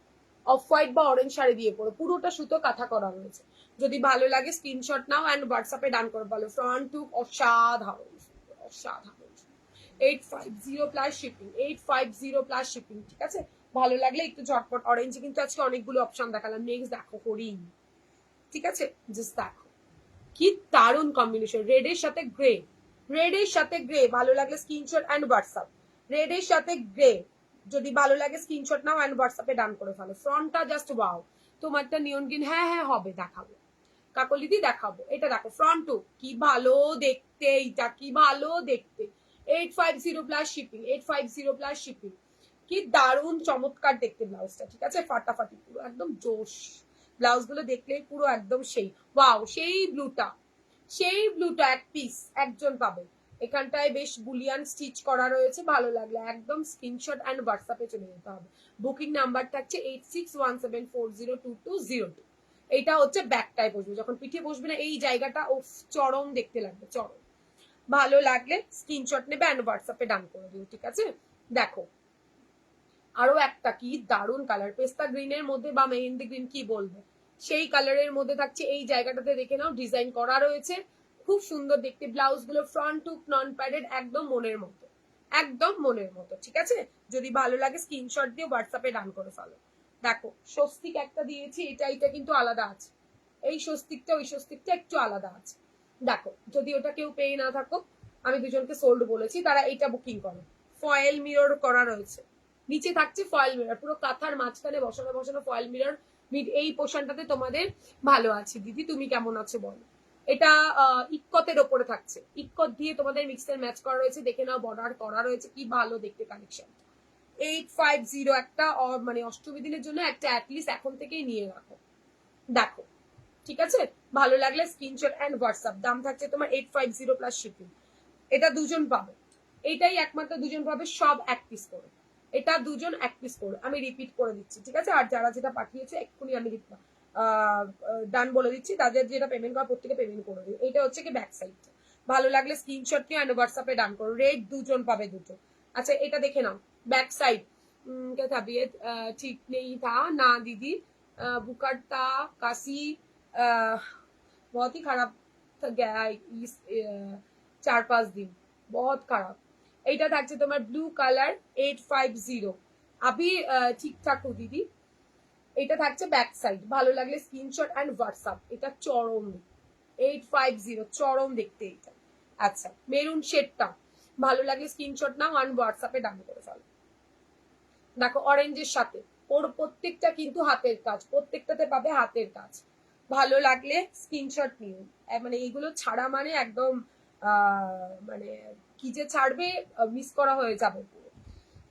অফ হোয়াইট বা অরেঞ্জ শাড়ি দিয়ে পরো, পুরোটা সুতো কাঁথা করা রয়েছে। যদি ভালো লাগে স্ক্রিনশট নাও অ্যান্ড হোয়াটসঅ্যাপে ডান করে বলো, ফ্রন্ট টু অসাধারণ, অসাধারণ। 850 প্লাস শিপিং, 850 প্লাস শিপিং, ঠিক আছে, ভালো লাগলে একটু ঝটপট। অরেঞ্জে কিন্তু আজকে অনেকগুলো অপশন দেখালাম, নেক্সট দেখো হরিণ, ঠিক আছে, জাস্ট দেখো কি দারুণ কম্বিনেশন, রেড এর সাথে গ্রে, রেড এর সাথে গ্রে, ভালো লাগলে স্ক্রিনশট অ্যান্ড হোয়াটসঅ্যাপ, রেড এর সাথে গ্রে, যদি ভালো লাগে স্ক্রিনশট নাও অ্যান্ড হোয়াটসঅ্যাপে ডান করে ফেলো। ফ্রন্টটা জাস্ট ওয়াও, তোমারটা নিয়ন গ্রিন, হ্যাঁ হ্যাঁ হবে, দেখাবো কাকলিদি, দেখাবো। এটা দেখো ফ্রন্ট হুক, কি ভালো দেখতে, এইটা কি ভালো দেখতে। 850 প্লাস শিপিং, 850 প্লাস শিপিং। কি দারুণ চমৎকার দেখতে ব্লাউজটা, ঠিক আছে, ফাটাফাটি পুরো একদম জোশ। ব্লাউজ গুলো দেখলেই পুরো একদম সেই ওয়াও, সেই ব্লুটা এক পিস একজন পাবে। এখানটায় বেশ বুলিয়ান স্টিচ করা রয়েছে, ভালো লাগলে একদম স্ক্রিনশট অ্যান্ড হোয়াটসঅ্যাপে চলে যেতে হবে। বুকিং নাম্বার থাকছে 8617402202। এইটা হচ্ছে ব্যাকটায় বসবে, যখন পিঠে বসবে না এই জায়গাটা, ও চরম দেখতে লাগবে, চরম ভালো লাগলে স্ক্রিনশট নেবে অ্যান্ড হোয়াটসঅ্যাপে ডান করে দিও, ঠিক আছে। দেখো আরো একটা কি দারুণ কালার, পেস্তা গ্রিনের মধ্যে বা মেহেন্দি গ্রিন কি বলবো, সেই কালারের মধ্যে থাকছে। এই জায়গাটাতে দেখে নাও ডিজাইন করা রয়েছে, খুব সুন্দর দেখতে। ব্লাউজ গুলো ফ্রন্ট হুক নন প্যাডেড, একদম মনের মতো, একদম মনের মতো, ঠিক আছে। যদি ভালো লাগে স্ক্রিনশট দিয়ে হোয়াটসঅ্যাপে ডান করে ফেলো। দেখো স্বস্তিক একটা দিয়েছি, এটা কিন্তু আলাদা আছে, এই স্বস্তিকটা ওই স্বস্তিকটা একটু আলাদা আছে। দেখো যদি ওটা কেউ পেয়ে না থাকো, আমি দুজনকে সোল্ড বলেছি, তারা এইটা বুকিং করো। ফয়েল মিরর করা রয়েছে, নিচে থাকছে ফয়েল মিরর, পুরো কাঁথার মাঝখানে বসানো বসানো ফয়েল মিরর। এই পোর্শনটাতে তোমাদের ভালো আছে দিদি, তুমি কেমন আছো বলো। এটা ইক্কতের ওপরে থাকছে, ইক্কত দিয়ে তোমাদের মিক্সের ম্যাচ করা রয়েছে, দেখে নাও বর্ডার করা রয়েছে, কি ভালো দেখতে কালেকশন। 850 একটা মানে অষ্টমী দিনের জন্য একটা অ্যাটলিস্ট এখন থেকেই নিয়ে রাখো। দেখো ঠিক আছে, ভালো লাগলে স্ক্রিনশট অ্যান্ড হোয়াটসঅ্যাপ। দাম থাকছে তোমার 850 প্লাস শিপিং। এটা দুজন পাবে, এটাই একমাত্র দুজন পাবে, সব এক পিস করে। এটা দুজন এক পিস করে, আমি রিপিট করে দিচ্ছি, ঠিক আছে। আর যারা যেটা পাঠিয়েছে এক্ষুনি আমি ডান বলে দিচ্ছি, তাদের যেটা পেমেন্ট করা প্রত্যেকে পেমেন্ট করে দিই। এটা হচ্ছে কি ব্যাক সাইড। ভালো লাগলে স্ক্রিনশট নিয়ে অ্যান্ড হোয়াটসঅ্যাপে ডান করো। রেড দুজন পাবে দুটো। আচ্ছা এটা দেখে নাও बैक साइड। क्या तबीयत ठीक नहीं था ना दीदी, बुखार था, काशी, बहुत ही खराब गया इस 4-5 दिन, बहुत खराब। এটা থাকছে তোমার ব্লু কালার 850। আমি ঠিকঠাক হো দিদি। এটা থাকছে ব্যাক সাইড, ভালো লাগলে স্ক্রিনশট অ্যান্ড হোয়াটসঅ্যাপ। এটা চরম 850 চরম দেখতে এটা। আচ্ছা মেরুন শেডটা ভালো লাগলে স্ক্রিনশট নাও অ্যান্ড হোয়াটসঅ্যাপে ডান করে ফেলো। দেখো অরেঞ্জের সাথে, ওর প্রত্যেকটা কিন্তু হাতের কাজ, প্রত্যেকটাতে পাবে হাতের কাজ। ভালো লাগলে স্ক্রিনশট নিও, মানে এইগুলো ছাড়া মানে একদম মানে কি যে ছাড়বে, মিস করা হয়ে যাবে পুরো।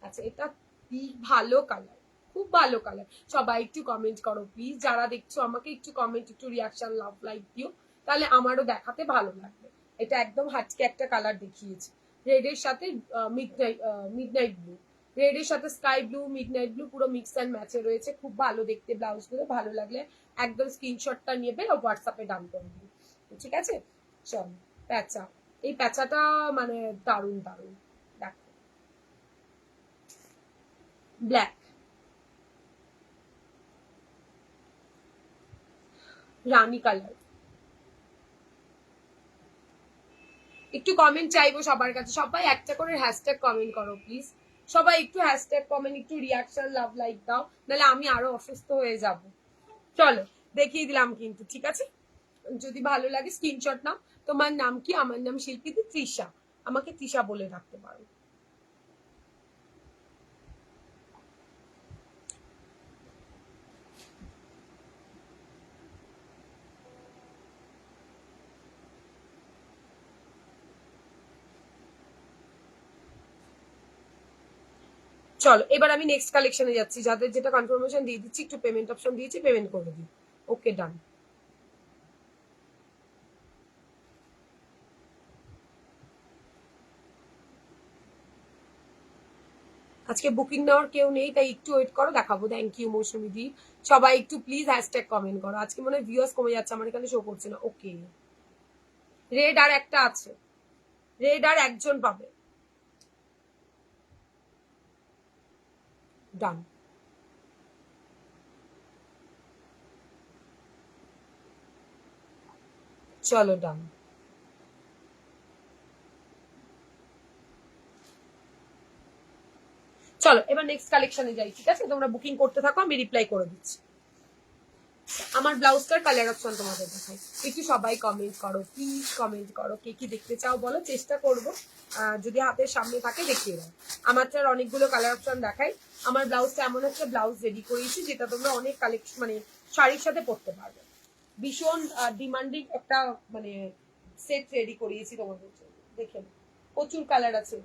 আচ্ছা এটা কি ভালো কালার, খুব ভালো কালার। সবাই একটু কমেন্ট করো প্লিজ, যারা দেখছো আমাকে একটু কমেন্ট, একটু রিয়াকশন, লাভ লাইক দিও, তাহলে আমারও দেখাতে ভালো লাগবে। এটা একদম হাটকে একটা কালার দেখিয়েছি, রেডের সাথে মিডনাইট ব্লু, রেড এর সাথে স্কাই ব্লু, মিডনাইট ব্লু, পুরো মিক্স অ্যান্ড ম্যাচে রয়েছে, খুব ভালো দেখতে ব্লাউজ গুলো। ভালো লাগলে একদম স্ক্রিনশটটা নিয়ে হোয়াটসঅ্যাপে ডান করে দিবি, ঠিক আছে। চল প্যাচা, এই প্যাচাটা মানে দারুণ দারুণ। দেখো ব্ল্যাক, রানী কালার। একটু কমেন্ট চাইবো সবার কাছে, সবাই একটা করে হ্যাশট্যাগ কমেন্ট করো প্লিজ। সবাই একটু হ্যাশট্যাগ কমেন্ট, একটু রিয়াকশন, লাভ লাইক দাও, নাহলে আমি আরো অসুস্থ হয়ে যাব। চলো দেখিয়ে দিলাম কিন্তু, ঠিক আছে। যদি ভালো লাগে স্ক্রিনশট নাও। তোমার নাম কি? আমার নাম শিল্পীদি, তৃষা, আমাকে তৃষা বলে রাখতে পারো। চলো এবার আমি নেক্সট কালেকশনে যাচ্ছি, যাদের যেটা কনফার্মেশন দিয়ে দিচ্ছি, একটু পেমেন্ট অপশন দিয়েছি, পেমেন্ট করে দিই। ওকে ডান। আজকে বুকিং নেওয়ার কেউ নেই, তাই একটু ওয়েট করো, দেখাবো। থ্যাংক ইউ মৌসুমি দি। সবাই একটু প্লিজ হ্যাশট্যাগ কমেন্ট করো। আজকে মনে হয় ভিউয়ার্স কমে যাচ্ছে, আমার এখানে শো করছে না। ওকে রেড আর একটা আছে, রেড আর একজন পাবে। ডান। চলো ডান। চলো এবার নেক্সট কালেকশনে যাই, ঠিক আছে। তোমরা বুকিং করতে থাকো, আমি রিপ্লাই করে দিচ্ছি। আমার ব্লাউজটার কালার অপশন তোমাদের দেখাই, একটু সবাই কমেন্ট করো প্লিজ, কমেন্ট করো কে কি দেখতে চাও বলো, চেষ্টা করবো যদি হাতের সামনে থাকে দেখিয়ে দাও। আমারটার অনেকগুলো কালার অপশন দেখাই। আমার ব্লাউজটা এমন একটা ব্লাউজ রেডি করেছি যেটা তোমরা অনেক কালেকশন মানে শাড়ির সাথে পরতে পারবে। ভীষণ ডিমান্ডিং একটা মানে সেট রেডি করিয়েছি তোমাদের জন্য, দেখে প্রচুর কালার আছে।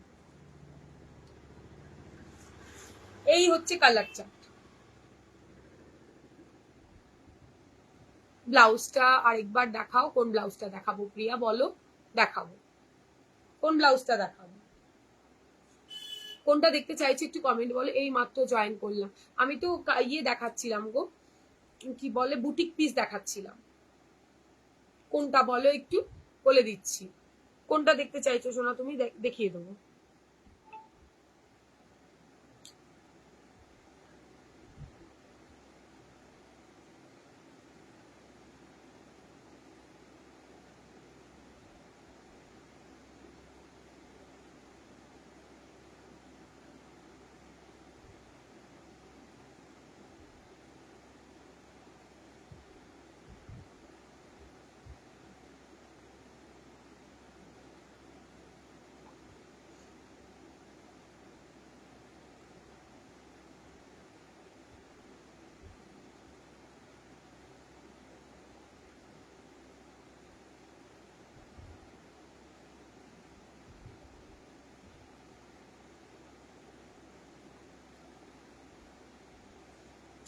এই হচ্ছে কালার চার্ট। ব্লাউজটা আরেকবার দেখাও, কোন ব্লাউজটা দেখাবো প্রিয়া বলো, দেখাবো কোন ব্লাউজটা দেখাবো, কোনটা দেখতে চাইছি একটু কমেন্ট বলো। এই মাত্র জয়েন করলাম, আমি তো ইয়ে দেখাচ্ছিলাম গো, কি বলে বুটিক পিস দেখাচ্ছিলাম, কোনটা বলো একটু বলে দিচ্ছি, কোনটা দেখতে চাইছো সোনা তুমি দেখিয়ে দেবো।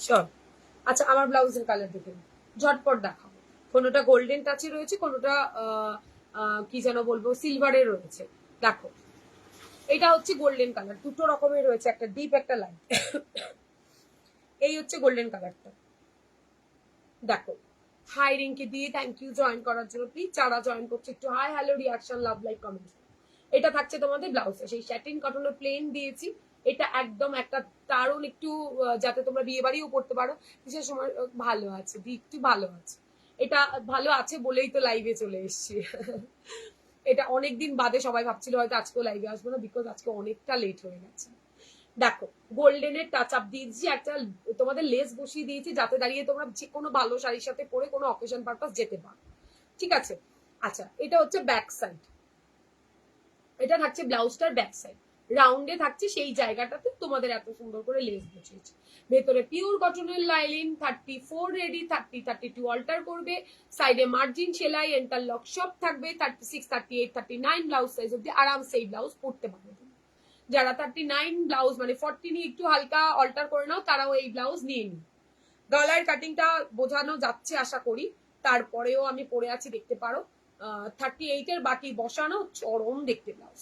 চল আচ্ছা, আমার ব্লাউজের কালার দেখে ঝটপট দেখাবো। কোনোটা গোল্ডেন টাচে রয়েছে, কোনোটা কি যেন বলবো সিলভারে রয়েছে। দেখো এটা হচ্ছে গোল্ডেন কালার, দুটো রকমের রয়েছে, একটা ডিপ একটা লাইট। এই হচ্ছে গোল্ডেন কালারটা, দেখো। হাই রিঙ্কি দিয়ে থ্যাংক ইউ জয়েন করার জন্য। প্লিজ যারা জয়েন করছে একটু hi hello reaction love like comment. এটা থাকছে তোমাদের ব্লাউজে, সেই স্যাটিন কটনের প্লেন দিয়েছি। এটা একদম একটা দারুণ একটু যাতে তোমরা বিয়ে বাড়িও করতে পারো, বিশেষ সময় ভালো আছে একটু ভালো আছে। এটা ভালো আছে বলেই তো লাইভে চলে এসছি। এটা অনেকদিন বাদে সবাই ভাবছিল হয়তো আজকেও লাইভে আসবো না, বিকজ আজকে অনেকটা লেট হয়ে গেছে। দেখো গোল্ডেনের টাচ আপ দিয়েছি, একটা তোমাদের লেস বসিয়ে দিয়েছি যাতে দাঁড়িয়ে তোমরা যে কোনো ভালো শাড়ির সাথে পরে কোনো অকেশন পারপাস যেতে পারো, ঠিক আছে। আচ্ছা এটা হচ্ছে ব্যাক সাইড, এটা থাকছে ব্লাউজটার ব্যাক সাইড, রাউন্ডে থাকছে সেই জায়গাটাতে তোমাদের এত সুন্দর করে লেস বসিয়েছে। ভেতরে পিওর কটনের লাইলিন, 34 রেডি, 32 অল্টার করবে, সাইডে মার্জিন সেলাই ইন্টারলক সব থাকবে, 36 38 39 ব্লাউজ সাইজ অব্দি আরামসে এই ব্লাউজ পরতে পারবে। যারা 39 ব্লাউজ মানে 40 নিয়ে একটু হালকা অল্টার করে নাও তারাও এই ব্লাউজ নিয়ে নিই। গলার কাটিংটা বোঝানো যাচ্ছে আশা করি, তারপরেও আমি পরে আছি দেখতে পারো। 38 এর বাকি বসানো চরম দেখতে ব্লাউজ,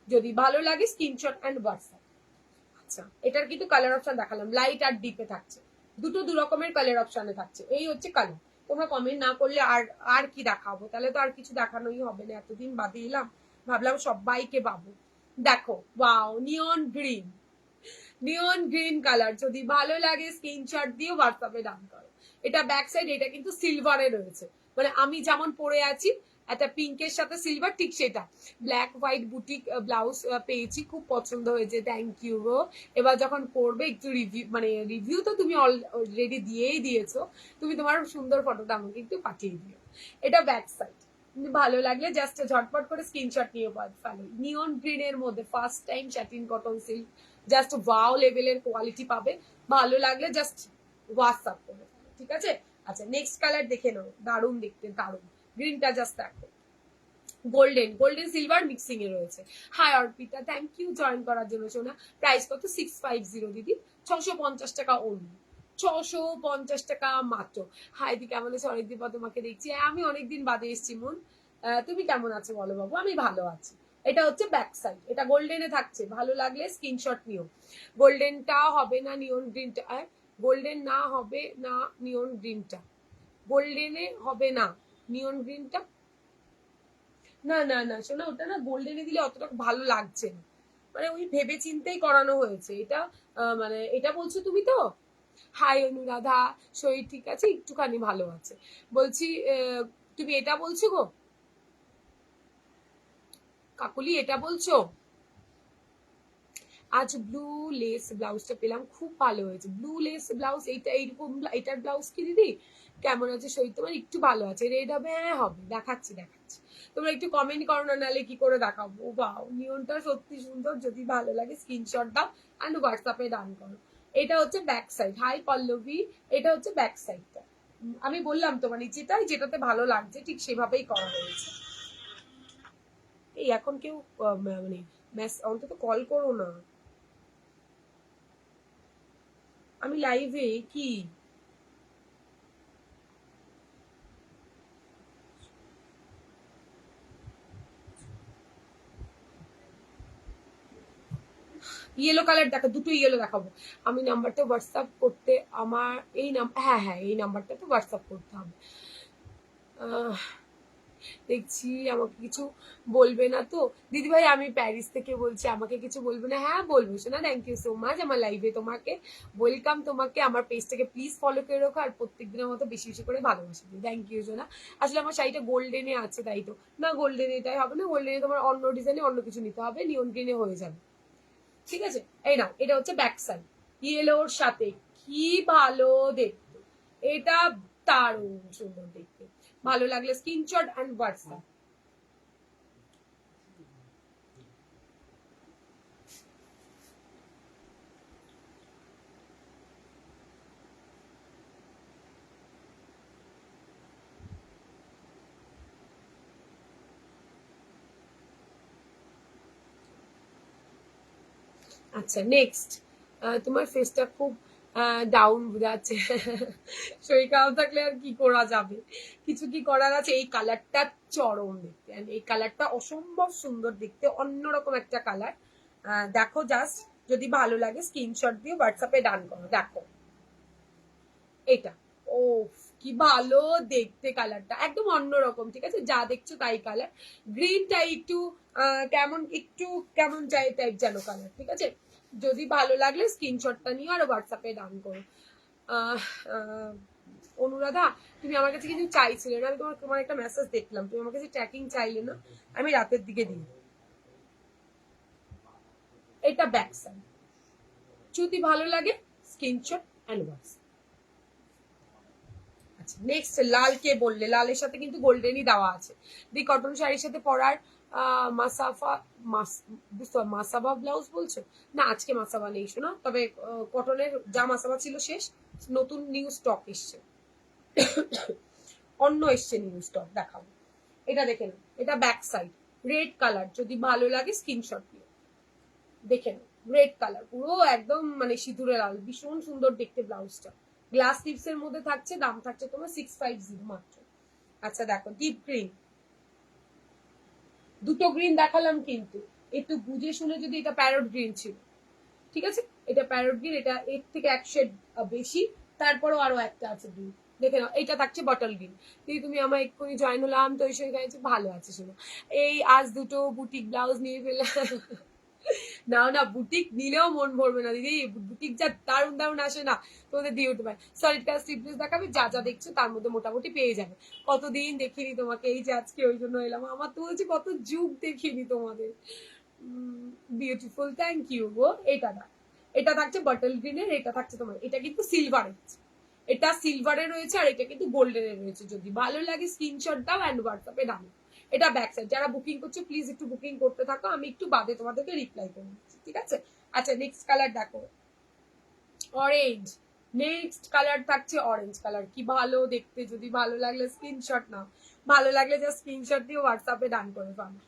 যদি ভালো লাগে স্ক্রিনশট এন্ড হোয়াটসঅ্যাপ। আচ্ছা এটার কিন্তু কালার অপশন দেখালাম, লাইট আর ডিপে থাকছে, দুটো দু রকমের কালার অপশনে থাকছে। এই হচ্ছে কালার। তোমরা কমেন্ট না করলে আর কি দেখাবো, তাহলে তো আর কিছু দেখানোই হবে না, এতদিন বাদে এলাম ভাবলাম সবাইকে পাবো। দেখো ওয়াও নিয়ন গ্রিন, নিয়ন গ্রিন কালার, যদি ভালো লাগে স্ক্রিনশট দিয়ে হোয়াটসঅ্যাপে ডান করো। এটা ব্যাক সাইড, এটা কিন্তু সিলভারে রয়েছে, মানে আমি যেমন পরে আছি একটা পিঙ্কের সাথে সিলভার ঠিক সেটা। ব্ল্যাক হোয়াইট বুটিক ব্লাউজ পেয়েছি, খুব পছন্দ হয়েছে, থ্যাংক ইউ গো। এবার যখন পরবে একটু রিভিউ, মানে রিভিউ তো তুমি অলরেডি দিয়েই দিয়েছো, তুমি তোমার সুন্দর ফটোটা আমাকে একটু পাঠিয়ে দিও। এটা ব্যাক সাইড, ভালো লাগলে জাস্ট ঝটপট করে স্ক্রিনশট নিয়ে ফেলো। নিয়ন গ্রিন এর মধ্যে first time satin cotton silk, just wow লেভেলের কোয়ালিটি পাবে, ভালো লাগলে জাস্ট হোয়াটসঅ্যাপ করে, ঠিক আছে। আচ্ছা নেক্সট কালার দেখে নাও, দারুণ দেখতে, দারুণ গ্রিনটা জাস্ট দেখো, গোল্ডেন গোল্ডেন সিলভার মিক্সিং এ রয়েছে। Hi Arpita thank you join করার জন্য সোনা। প্রাইস কত 650 দিদি, 650 টাকা অনলি, 650 টাকা মাত্র। হাই দি কেমন আছো, অনেকদিন পর তোমাকে দেখছি, আমি অনেকদিন বাদে এসছি মন, তুমি কেমন আছো বলো বাবু, আমি ভালো আছি। এটা হচ্ছে ব্যাক সাইড, এটা গোল্ডেনে থাকছে, ভালো লাগলে স্ক্রিনশট নিও। গোল্ডেনটা হবে না নিয়ন গ্রিনটা, গোল্ডেন না হবে না নিয়ন গ্রিনটা, গোল্ডেনে হবে না নিয়ন গ্রিনটা, না না না শোনা ওটা না গোল্ডেনে দিলে অতটা ভালো লাগছে না, মানে ওই ভেবে চিন্তেই করানো হয়েছে এটা। মানে এটা বলছো তুমি তো। হাই অনুরাধা, শরীর ঠিক আছে, একটুখানি ভালো আছে বলছি, তুমি এটা বলছো গো কাকুলি, এটা বলছো। আজ ব্লু লেস ব্লাউজটা পেলাম, খুব ভালো হয়েছে ব্লু লেস ব্লাউজ, এইটা এইরকম এটার ব্লাউজ কি দিদি কেমন আছে শরীর তোমার, একটু ভালো আছে, রেড হবে, হ্যাঁ হবে, দেখাচ্ছি দেখাচ্ছি, তোমরা একটু কমেন্ট করো না, নাহলে কি করে দেখাবো। বাও নিয়নটা সত্যি সুন্দর, যদি ভালো লাগে স্ক্রিনশট দাও অ্যান্ড হোয়াটসঅ্যাপে ডান করো। এটা হচ্ছে ব্যাক সাইড, হাই পল্লবী, এটা হচ্ছে ব্যাক সাইডটা, আমি বললাম তো মানে যেটাতে ভালো লাগছে ঠিক সেভাবেই করা হয়েছে। এই এখন কেউ মানে অন্তত কল করো না, আমি লাইভে কি। ইয়েলো কালার দেখো, দুটো ইয়েলো দেখাবো। আমি নাম্বারটা হোয়াটসঅ্যাপ করতে, আমার এই হ্যাঁ হ্যাঁ এই নাম্বারটা তো হোয়াটসঅ্যাপ করতে হবে। দেখছি আমাকে কিছু বলবে না তো দিদিভাই, আমি প্যারিস থেকে বলছি, আমাকে কিছু বলবে না? হ্যাঁ বলবো শোনা, থ্যাংক ইউ সো মাচ আমার লাইভে তোমাকে ওয়েলকাম। তোমাকে আমার পেজটাকে প্লিজ ফলো করে রাখো, আর প্রত্যেক দিনের মতো বেশি বেশি করে ভালোবাসা দিই। থ্যাংক ইউ সোনা। আসলে আমার শাড়িটা গোল্ডেনে আছে তাই তো। না গোল্ডেন এটাই হবে না, গোল্ডেনে তোমার অন্য ডিজাইনে অন্য কিছু নিতে হবে, নিয়ন গ্রিনে হয়ে যাবে। ঠিক আছে, এই না এটা হচ্ছে ব্যাক সাইড ইয়েলোর সাথে, কি ভালো দেখতে, এটা দারুণ সুন্দর দেখতে। ভালো লাগলে স্ক্রিনশট অ্যান্ড হোয়াটসঅ্যাপ। আচ্ছা নেক্সট, তোমার ফেসটা খুব ডাউন বোঝাচ্ছে। শরীর খারাপ থাকলে আর কি করা যাবে, কিছু কি করার আছে। এই কালারটা চরম দেখতে, এই কালারটা অসম্ভব সুন্দর দেখতে, অন্যরকম একটা কালার। দেখো জাস্ট, যদি ভালো লাগে স্ক্রিনশট দিয়ে হোয়াটসঅ্যাপে ডান করো। দেখো এটা, ও কি ভালো দেখতে, কালারটা একদম অন্যরকম। ঠিক আছে, যা দেখছো তাই কালার, গ্রিনটাই একটু কেমন একটু কেমন যায় টাইপ যেন কালার। ঠিক আছে, যদি ভালো লাগলে স্ক্রিনশটটা নিয়ে আর হোয়াটসঅ্যাপে ডান করো। অনুরাধা, তুমি আমার কাছে কিছু চাইছিলে না, আমি তোমার একটা মেসেজ দেখলাম, তুমি আমার কাছে ট্র্যাকিং চাইলে না, আমি রাতের দিকে দিই। এটা ব্যাক সাইড, যদি ভালো লাগে স্ক্রিনশট অ্যান্ড হোয়াটসঅ্যাপ। আচ্ছা নেক্সট, লাল কে বললে, লালের সাথে কিন্তু গোল্ডেনই দেওয়া আছে। দি কটন শাড়ির সাথে পরার মাসাফা মাসাবা ব্লাউজ বলছো না, আজকে মাসাবা নেই শোনা, তবে কটনের যা মাসাবা ছিল শেষ, নতুন নিউ স্টক এসছে, অন্য এসছে নিউ স্টক, দেখাবো। এটা দেখে নাও, এটা ব্যাক সাইড রেড কালার, যদি ভালো লাগে স্ক্রিনশট নিও। দেখে নাও রেড কালার, পুরো একদম মানে সিঁদুরে লাল, ভীষণ সুন্দর দেখতে ব্লাউজটা। গ্লাস টিপস এর মধ্যে থাকছে, দাম থাকছে তোমার 650 মাত্র। আচ্ছা দেখো ডিপ গ্রিন, দুটো গ্রিন দেখালাম কিন্তু একটু বুঝে শুনে, যদি এটা প্যারট গ্রিন ছিল, ঠিক আছে, এটা প্যারট গ্রিন, এটা এর থেকে এক শেড বেশি, তারপরও আরো একটা আছে গ্রিন, দেখে নাও। এইটা থাকছে বটল গ্রিন। দিদি তুমি আমার এক্ষুনি জয়েন হলাম তো এই সময় ভালো আছে শোনো, এই আজ দুটো বুটিক ব্লাউজ নিয়ে ফেলে। না না বুটিক নিলেও মন ভরবে না দিদি, বুটিক যা দারুণ দারুণ আসে না, তোমাদের দিয়ে উঠতে পারে। সলিড কালার স্লিভলেস দেখাবে, যা যা দেখছো তার মধ্যে মোটামুটি পেয়ে যাবে। কতদিন দেখিনি তোমাকে, এই যে আজকে ওই জন্য এলাম, আমার তো বলছি কত যুগ দেখিনি তোমাদের। বিউটিফুল, থ্যাংক ইউ গো। এটা না, এটা থাকছে বটল গ্রিনের, এটা থাকছে তোমার, এটা কিন্তু সিলভারের, এটা সিলভারে রয়েছে, আর এটা কিন্তু গোল্ডেনে রয়েছে। যদি ভালো লাগে স্ক্রিনশট দাও অ্যান্ড হোয়াটসঅ্যাপে দাও। এটা ব্যাক সাইড, যারা বুকিং করছো প্লিজ একটু বুকিং করতে থাকো, আমি একটু বাদে তোমাদেরকে রিপ্লাই করে দিচ্ছি, ঠিক আছে। আচ্ছা নেক্সট কালার দেখো, অরেঞ্জ। নেক্সট কালার থাকছে অরেঞ্জ কালার, কি ভালো দেখতে, যদি ভালো লাগলে স্ক্রিনশট নাও, ভালো লাগলে জাস্ট স্ক্রিনশট দিয়ে হোয়াটসঅ্যাপে ডান করে পাবো।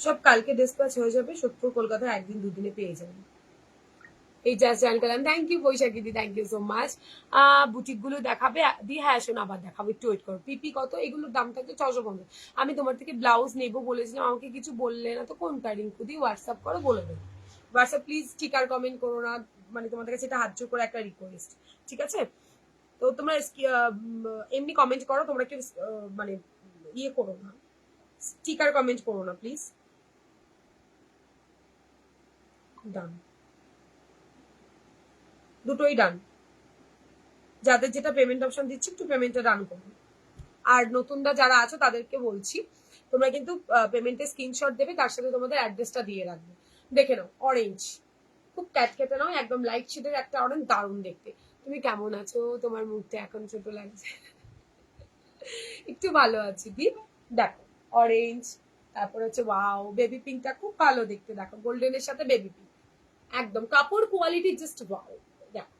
সব কালকে ডিসপ্যাচ হয়ে যাবে, সোদপুর কলকাতায় একদিন দুদিনে পেয়ে যাবেন। এই জাস্ট জয়েন করলাম, থ্যাংক ইউ বৈশাখী দি, thank you so much. Boutique গুলো দেখাবে দি? হ্যাঁ শোনো, আবার দেখাবো, একটু ওয়েট করো। পিপি কত? এগুলোর দাম থাকছে 650। আমি তোমার থেকে ব্লাউজ নেবো বলেছিলাম, আমাকে কিছু বললে না তো। কোনটা রিঙ্কু দি? হোয়াটসঅ্যাপ করো, বলে দেবো। হোয়াটসঅ্যাপ প্লিজ স্টিকার কমেন্ট করো না, মানে তোমাদের কাছে এটা হাত জোর করে একটা রিকোয়েস্ট, ঠিক আছে? তো তোমরা এমনি কমেন্ট করো, তোমরা কেউ মানে ইয়ে করো না, স্টিকার কমেন্ট করো না প্লিজ। ডান, দুটোই ডান। যাদের যেটা পেমেন্ট অপশন দিচ্ছি একটু পেমেন্টটা ডান করুন। আর নতুনরা যারা আছো তাদেরকে বলছি, তোমরা কিন্তু পেমেন্টের স্ক্রিনশট দেবে, তার সাথে তোমাদের অ্যাড্রেসটা দিয়ে রাখবে। দেখে নাও, অরেঞ্জ, খুব ক্যাটকেটে নয়, একদম লাইট শেডের একটা অরেঞ্জ, দারুণ দেখতে। তুমি কেমন আছো? তোমার মুখটা এখন ছোট লাগছে। একটু ভালো আছি দি। দেখো অরেঞ্জ, তারপর হচ্ছে ওয়াও, বেবি পিঙ্কটা খুব ভালো দেখতে, দেখো গোল্ডেনের সাথে বেবি পিঙ্ক, একদম কাপড় কোয়ালিটি জাস্ট ওয়াও। দেখো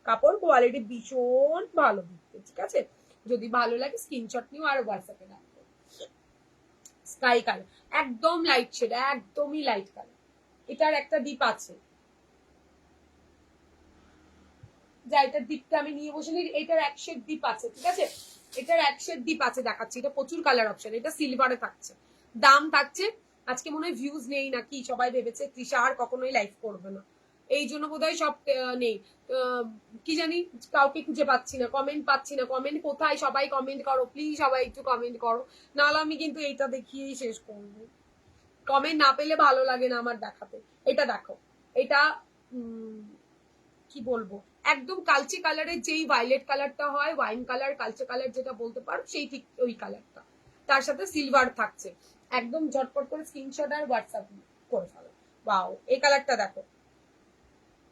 কাপড় কোয়ালিটি ভীষণ ভালো দেখতে, ঠিক আছে? যদি ভালো লাগে স্ক্রিনশট নিও আর হোয়াটসঅ্যাপে রাখো। স্কাই কালার, একদম লাইট শেড, একদমই লাইট কালার। এটার একটা ডিপ আছে, যা এটার ডিপটা আমি নিয়ে বসে নিই। এটার এক শেড ডিপ আছে, ঠিক আছে? এটার এক শেড ডিপ আছে, দেখাচ্ছি। এটা প্রচুর কালার অপশন, এটা সিলভারে থাকছে। দাম থাকছে, আজকে মনে হয় ভিউজ নেই নাকি, সবাই ভেবেছে তৃষা আর কখনোই লাইভ করবে না, এই জন্য বোধহয় সব নেই। কি জানি, কাউকে খুঁজে পাচ্ছি না, কমেন্ট পাচ্ছি না। কমেন্ট কোথায়? সবাই কমেন্ট করো প্লিজ, সবাই একটু কমেন্ট করো, নাহলে আমি কিন্তু এইটা দেখিয়েই শেষ করবো। কমেন্ট না পেলে ভালো লাগে না আমার দেখাতে। এটা দেখো, এটা কি বলবো, একদম কালচে কালারের, যেই ভায়োলেট কালারটা হয়, ওয়াইন কালার, কালচে কালার যেটা বলতে পারো, সেই ঠিক ওই কালারটা, তার সাথে সিলভার থাকছে। একদম ঝটপট করে স্ক্রিনশট আর হোয়াটসঅ্যাপ করে ফেলো। ওয়াও, এই কালারটা দেখো,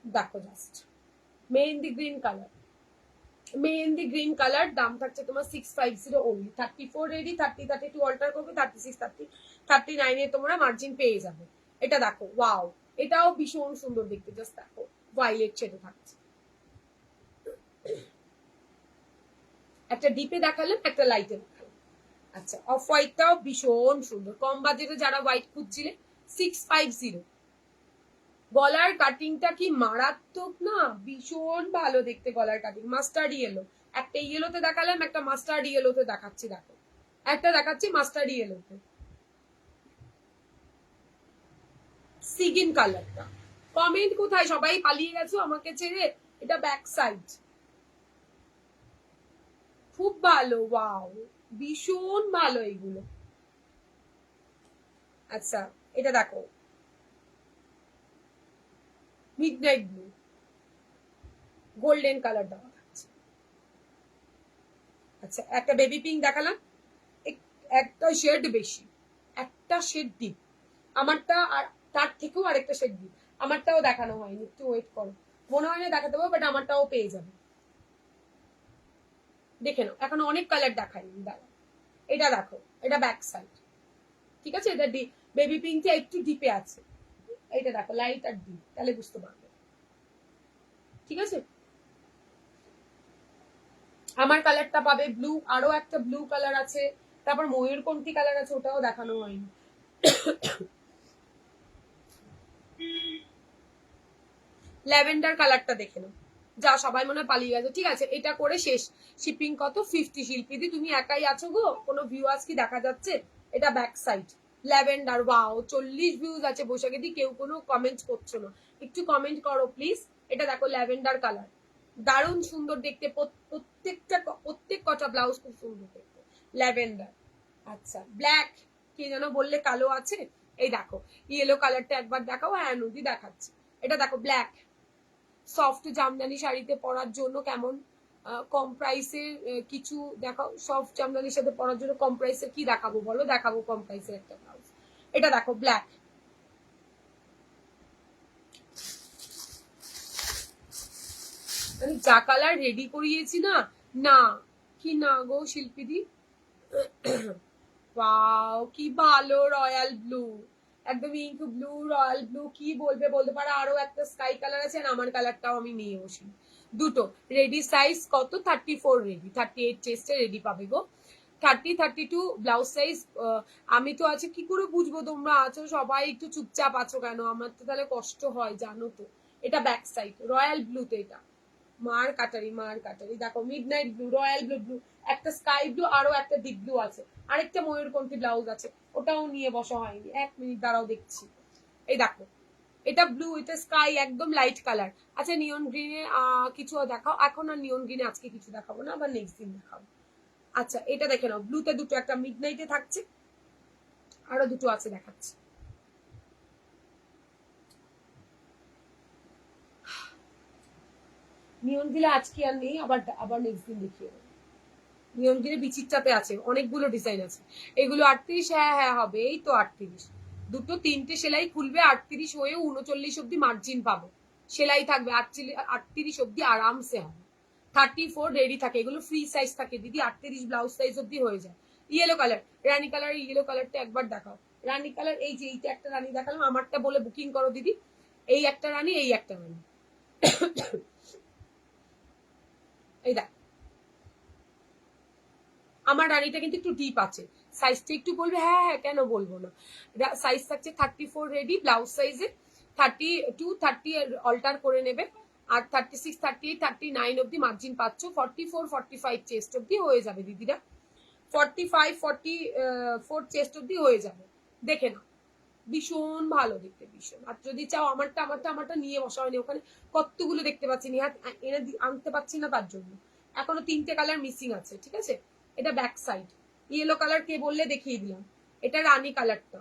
দেখো just mehendi green colour, mehendi green colour. দাম থাকছে তোমার 650 ওনলি। 34 রেডি, 30 32 অল্টার করবে, 36 30 39 তোমরা মার্জিন পেয়ে যাবে। এটা দেখো ওয়াও, এটাও ভীষণ সুন্দর দেখতে, জাস্ট দেখো ভায়োলেট শেডে থাকছে। একটা ডিপে দেখালাম, একটা লাইটে দেখালাম। আচ্ছা, অফ হোয়াইটটাও ভীষণ সুন্দর, কম বাজেটে যারা হোয়াইট খুঁজছিলে 650। গলার কাটিংটা কি মারাত্মক না, ভীষণ ভালো দেখতে গলার কাটিং। মাস্টার্ড ইয়েলো, একটা ইয়েলোতে দেখালাম, একটা মাস্টার্ড ইয়েলোতে দেখাচ্ছি, দেখো একটা দেখাচ্ছি মাস্টার্ড ইয়েলোতে, সিগিন কালারটা। কমেন্ট কোথায়? সবাই পালিয়ে গেছো আমাকে ছেড়ে। এটা ব্যাক সাইড, খুব ভালো, ওয়াও ভীষণ ভালো এগুলো। আচ্ছা, এটা দেখো মিডনাইট ব্লু, গোল্ডেন কালার দেওয়া থাকছে। আচ্ছা, একটা বেবি পিঙ্ক দেখালাম, একটা শেড বেশি, একটা শেড ডিপ। আমারটা আর তার থেকেও আরেকটা শেড ডিপ। আমারটাও দেখানো হয়নি, একটু ওয়েট করো, মনে হয় না দেখাতে পারবো, বাট আমারটাও পেয়ে যাবে। দেখে নাও, এখন অনেক কালার দেখাইনি, দাঁড়া। এটা দেখো, এটা ব্যাক সাইড, ঠিক আছে? এটা বেবি পিঙ্কটা একটু ডিপে আছে। এইটা দেখো লাইট আর ডিপ, তাহলে বুঝতে পারবে, ঠিক আছে? আমার কালারটা পাবে ব্লু, আরো একটা ব্লু কালার আছে, তারপর ময়ূরকণ্ঠী কালার আছে, ওটাও দেখানো হয়নি। ল্যাভেন্ডার কালারটা দেখে নাও, যা সবাই মনে পালিয়ে গেছে, ঠিক আছে? এটা করে শেষ। শিপিং কত? 50। শিল্পীদি তুমি একাই আছো গো, কোনো ভিউয়ার্স কি দেখা যাচ্ছে? এটা back side, lavender, wow 40 views আছে। বৈশাখীদি কেউ কোনো কমেন্ট করছো না, একটু কমেন্ট করো প্লিজ। এটা দেখো ল্যাভেন্ডার কালার, দারুণ সুন্দর দেখতে, প্রত্যেক কটা ব্লাউজ খুব সুন্দর দেখতে, ল্যাভেন্ডার। আচ্ছা, ব্ল্যাক, কে যেন বললে কালো আছে, এই দেখো ইয়েলো কালারটা একবার দেখাও। হ্যাঁ নদী দেখাচ্ছি, এটা দেখো ব্ল্যাক, সফট জামদানি শাড়িতে পরার জন্য কেমন, কম প্রাইসের কিছু দেখাও। সফট জামদানির সাথে পরার জন্য কম প্রাইসের কি দেখাবো বলো? দেখাবো কম প্রাইসের একটা ব্লাউজ, এটা দেখো ব্ল্যাক। মানে যা কালার রেডি করিয়েছি না, না কি না গো শিল্পীদি, ওয়াও কি ভালো, রয়্যাল ব্লু, একদম ইঙ্ক ব্লু, রয়্যাল ব্লু, কি বলবে বলতে পারো। আরো একটা স্কাই কালার আছে, আর আমার কালারটাও আমি নিয়ে বসি। দুটো রেডি, সাইজ কত? 34 রেডি, 38 চেস্টে রেডি পাবে গো। 32 ব্লাউজ সাইজ। আমি তো আছি, কি করে বুঝবো তোমরা আছো? সবাই একটু চুপচাপ আছো কেন? আমার তো তাহলে কষ্ট হয় জানো তো। এটা ব্যাক সাইড রয়্যাল ব্লুতে, এটা মার কাটারি দেখো, mid night blue, royal blue, blue একটা স্কাই ব্লু, আরো একটা ডিপ ব্লু আছে, আরেকটা ময়ূরকণ্ঠী ব্লাউজ আছে, ওটাও নিয়ে বসা হয়নি। 1 মিনিট দাঁড়াও দেখছি। এই দেখো, এটা ব্লু, এটা স্কাই, একদম লাইট কালার। আচ্ছা নিয়ন গ্রিনে কিছু দেখাও। এখন আর নিয়ন গ্রিনে আজকে কিছু দেখাবো না, আবার নেক্সট দিন দেখাবো। আচ্ছা এটা দেখে নাও, ব্লুতে দুটো, একটা মিড নাইটে থাকছে, আরো দুটো আছে দেখাচ্ছি। নিয়ন গিলে আজকে আর নেই, আবার আবার নেক্সট দিন দেখিয়ে দেবো। নিয়ন গিলে বিচিত্রাতে আছে, অনেকগুলো ডিজাইন আছে। এগুলো 38, হ্যাঁ হ্যাঁ হবে, এই তো 38। দুটো তিনটে সেলাই খুলবে, 38 হয়ে 39 অব্দি মার্জিন পাবো, সেলাই থাকবে 38 অব্দি আরামসে হবে। 34 রেডি থাকে, এগুলো ফ্রি সাইজ থাকে দিদি, 38 ব্লাউজ সাইজ অব্দি হয়ে যায়। ইয়েলো কালার, রানী কালার, ইয়েলো কালারটা একবার দেখাও। রানী কালার, এই যে এইটা একটা রানী দেখালাম, আমারটা বলে বুকিং করো দিদি। এই একটা রানী, এই একটা রানী। এই দেখ, আমার রানীটা কিন্তু একটু ডিপ আছে, সাইজটা একটু বলবে? হ্যাঁ হ্যাঁ কেন বলবো না। সাইজ থাকছে 34 রেডি ব্লাউজ সাইজে, 32 30 অল্টার করে নেবে, আর 36 38 39 অব্দি মার্জিন পাচ্ছ, 44 45 চেস্ট অব্দি হয়ে যাবে দিদিরা, 45 44 চেস্ট অব্দি হয়ে যাবে। দেখে না, ভীষণ ভালো দেখতে, ভীষণ। আর যদি চাও আমারটা নিয়ে বসা হয়নি, ওখানে কতগুলো দেখতে পাচ্ছি, নিহাত এনে আনতে পারছি না, তার জন্য এখনো 3টে কালার মিসিং আছে, ঠিক আছে। এটা ব্যাক সাইড, ইয়েলো কালার কে বললে দেখিয়ে দিলাম। এটা রানী কালারটা,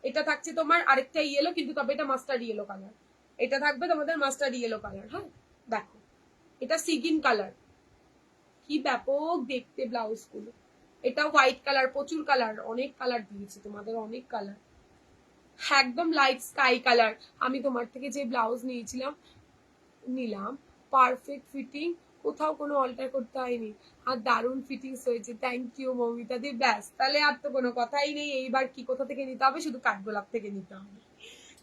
এটা থাকছে তোমার আরেকটা ইয়েলো, কিন্তু তবে এটা মাস্টার্ড ইয়েলো কালার, এটা থাকবে তোমাদের মাস্টার্ড ইয়েলো কালার। হ্যাঁ দেখো, এটা সিগিন কালার, কি ব্যাপক দেখতে ব্লাউজ গুলো। এটা হোয়াইট কালার, প্রচুর কালার, অনেক কালার দিয়েছি তোমাদের, অনেক কালার, একদম লাইট স্কাই কালার। আমি তোমার থেকে যে ব্লাউজ নিলাম, পারফেক্ট ফিটিং, কোথাও কোনো অল্টার করতে হয়নি, আর দারুণ ফিটিংস হয়েছে, থ্যাংক ইউ মৌমিতা দি। ব্যাস, তাহলে আর তো কোনো কথাই নেই, এইবার কি কোথা থেকে নিতে হবে? শুধু কাঠগোলাপ থেকে নিতে হবে,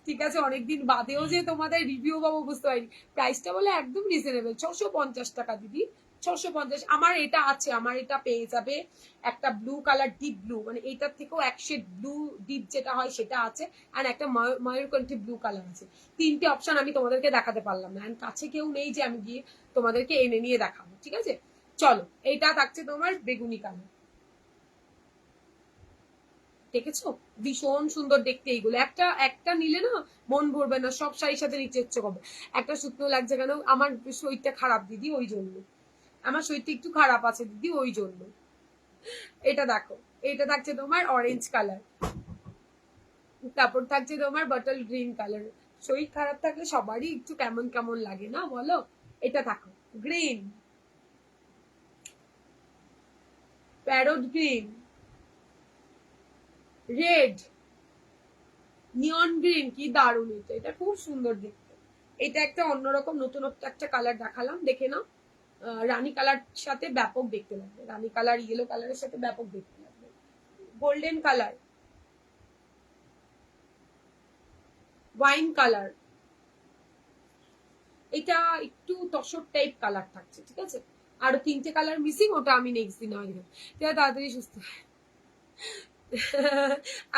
ঠিক আছে। অনেকদিন বাদেও যে তোমাদের রিভিউ পাবো বুঝতে পারিনি। প্রাইসটা বলে একদম রিজনেবল, 650 টাকা দিদি, 650। আমার এটা আছে, আমার এটা পেয়ে যাবে একটা ব্লু কালার, ডিপ ব্লু, মানে এইটার থেকেও এক শেড ব্লু ডিপ যেটা হয় সেটা আছে, আর একটা ময়ূরকণ্ঠী ব্লু কালার আছে। 3টে অপশন আমি তোমাদেরকে দেখাতে পারলাম না, কাছে কেউ নেই যে আমি গিয়ে তোমাদেরকে এনে নিয়ে দেখাবো, ঠিক আছে। চলো, এইটা থাকছে তোমার বেগুনি কালার, দেখেছো? ভীষণ সুন্দর দেখতে এইগুলো, একটা একটা নিলে না মন ভরবে না, সব শাড়ির সাথে নিচে ইচ্ছে করবে। একটা শুকনো লাগছে কেন? আমার শরীরটা খারাপ দিদি, ওই জন্য। আমার শরীরটা একটু খারাপ আছে দিদি, ওই জন্য। এটা দেখো, এটা থাকছে তোমার অরেঞ্জ কালার, তারপর থাকছে তোমার বটল গ্রিন কালার। শরীর খারাপ থাকলে সবারই একটু কেমন কেমন লাগে না বলো? এটা থাকো গ্রিন, প্যারট গ্রিন, রেড, নিয়ন গ্রিন, কি দারুণ! এটা এটা খুব সুন্দর দেখতে। এটা একটা অন্যরকম নতুনত্ব একটা কালার দেখালাম, দেখে নাও। রানী কালার সাথে ব্যাপক দেখতে লাগবে, রানী কালার ইয়েলো কালারের সাথে ব্যাপক দেখতে লাগবে। গোল্ডেন কালার, ওয়াইন কালার, এটা একটু তসর টাইপ কালার থাকছে, ঠিক আছে। আরো 3টে কালার মিসিং, ওটা আমি নেক্সট দিন হয় তাড়াতাড়ি সুস্থ।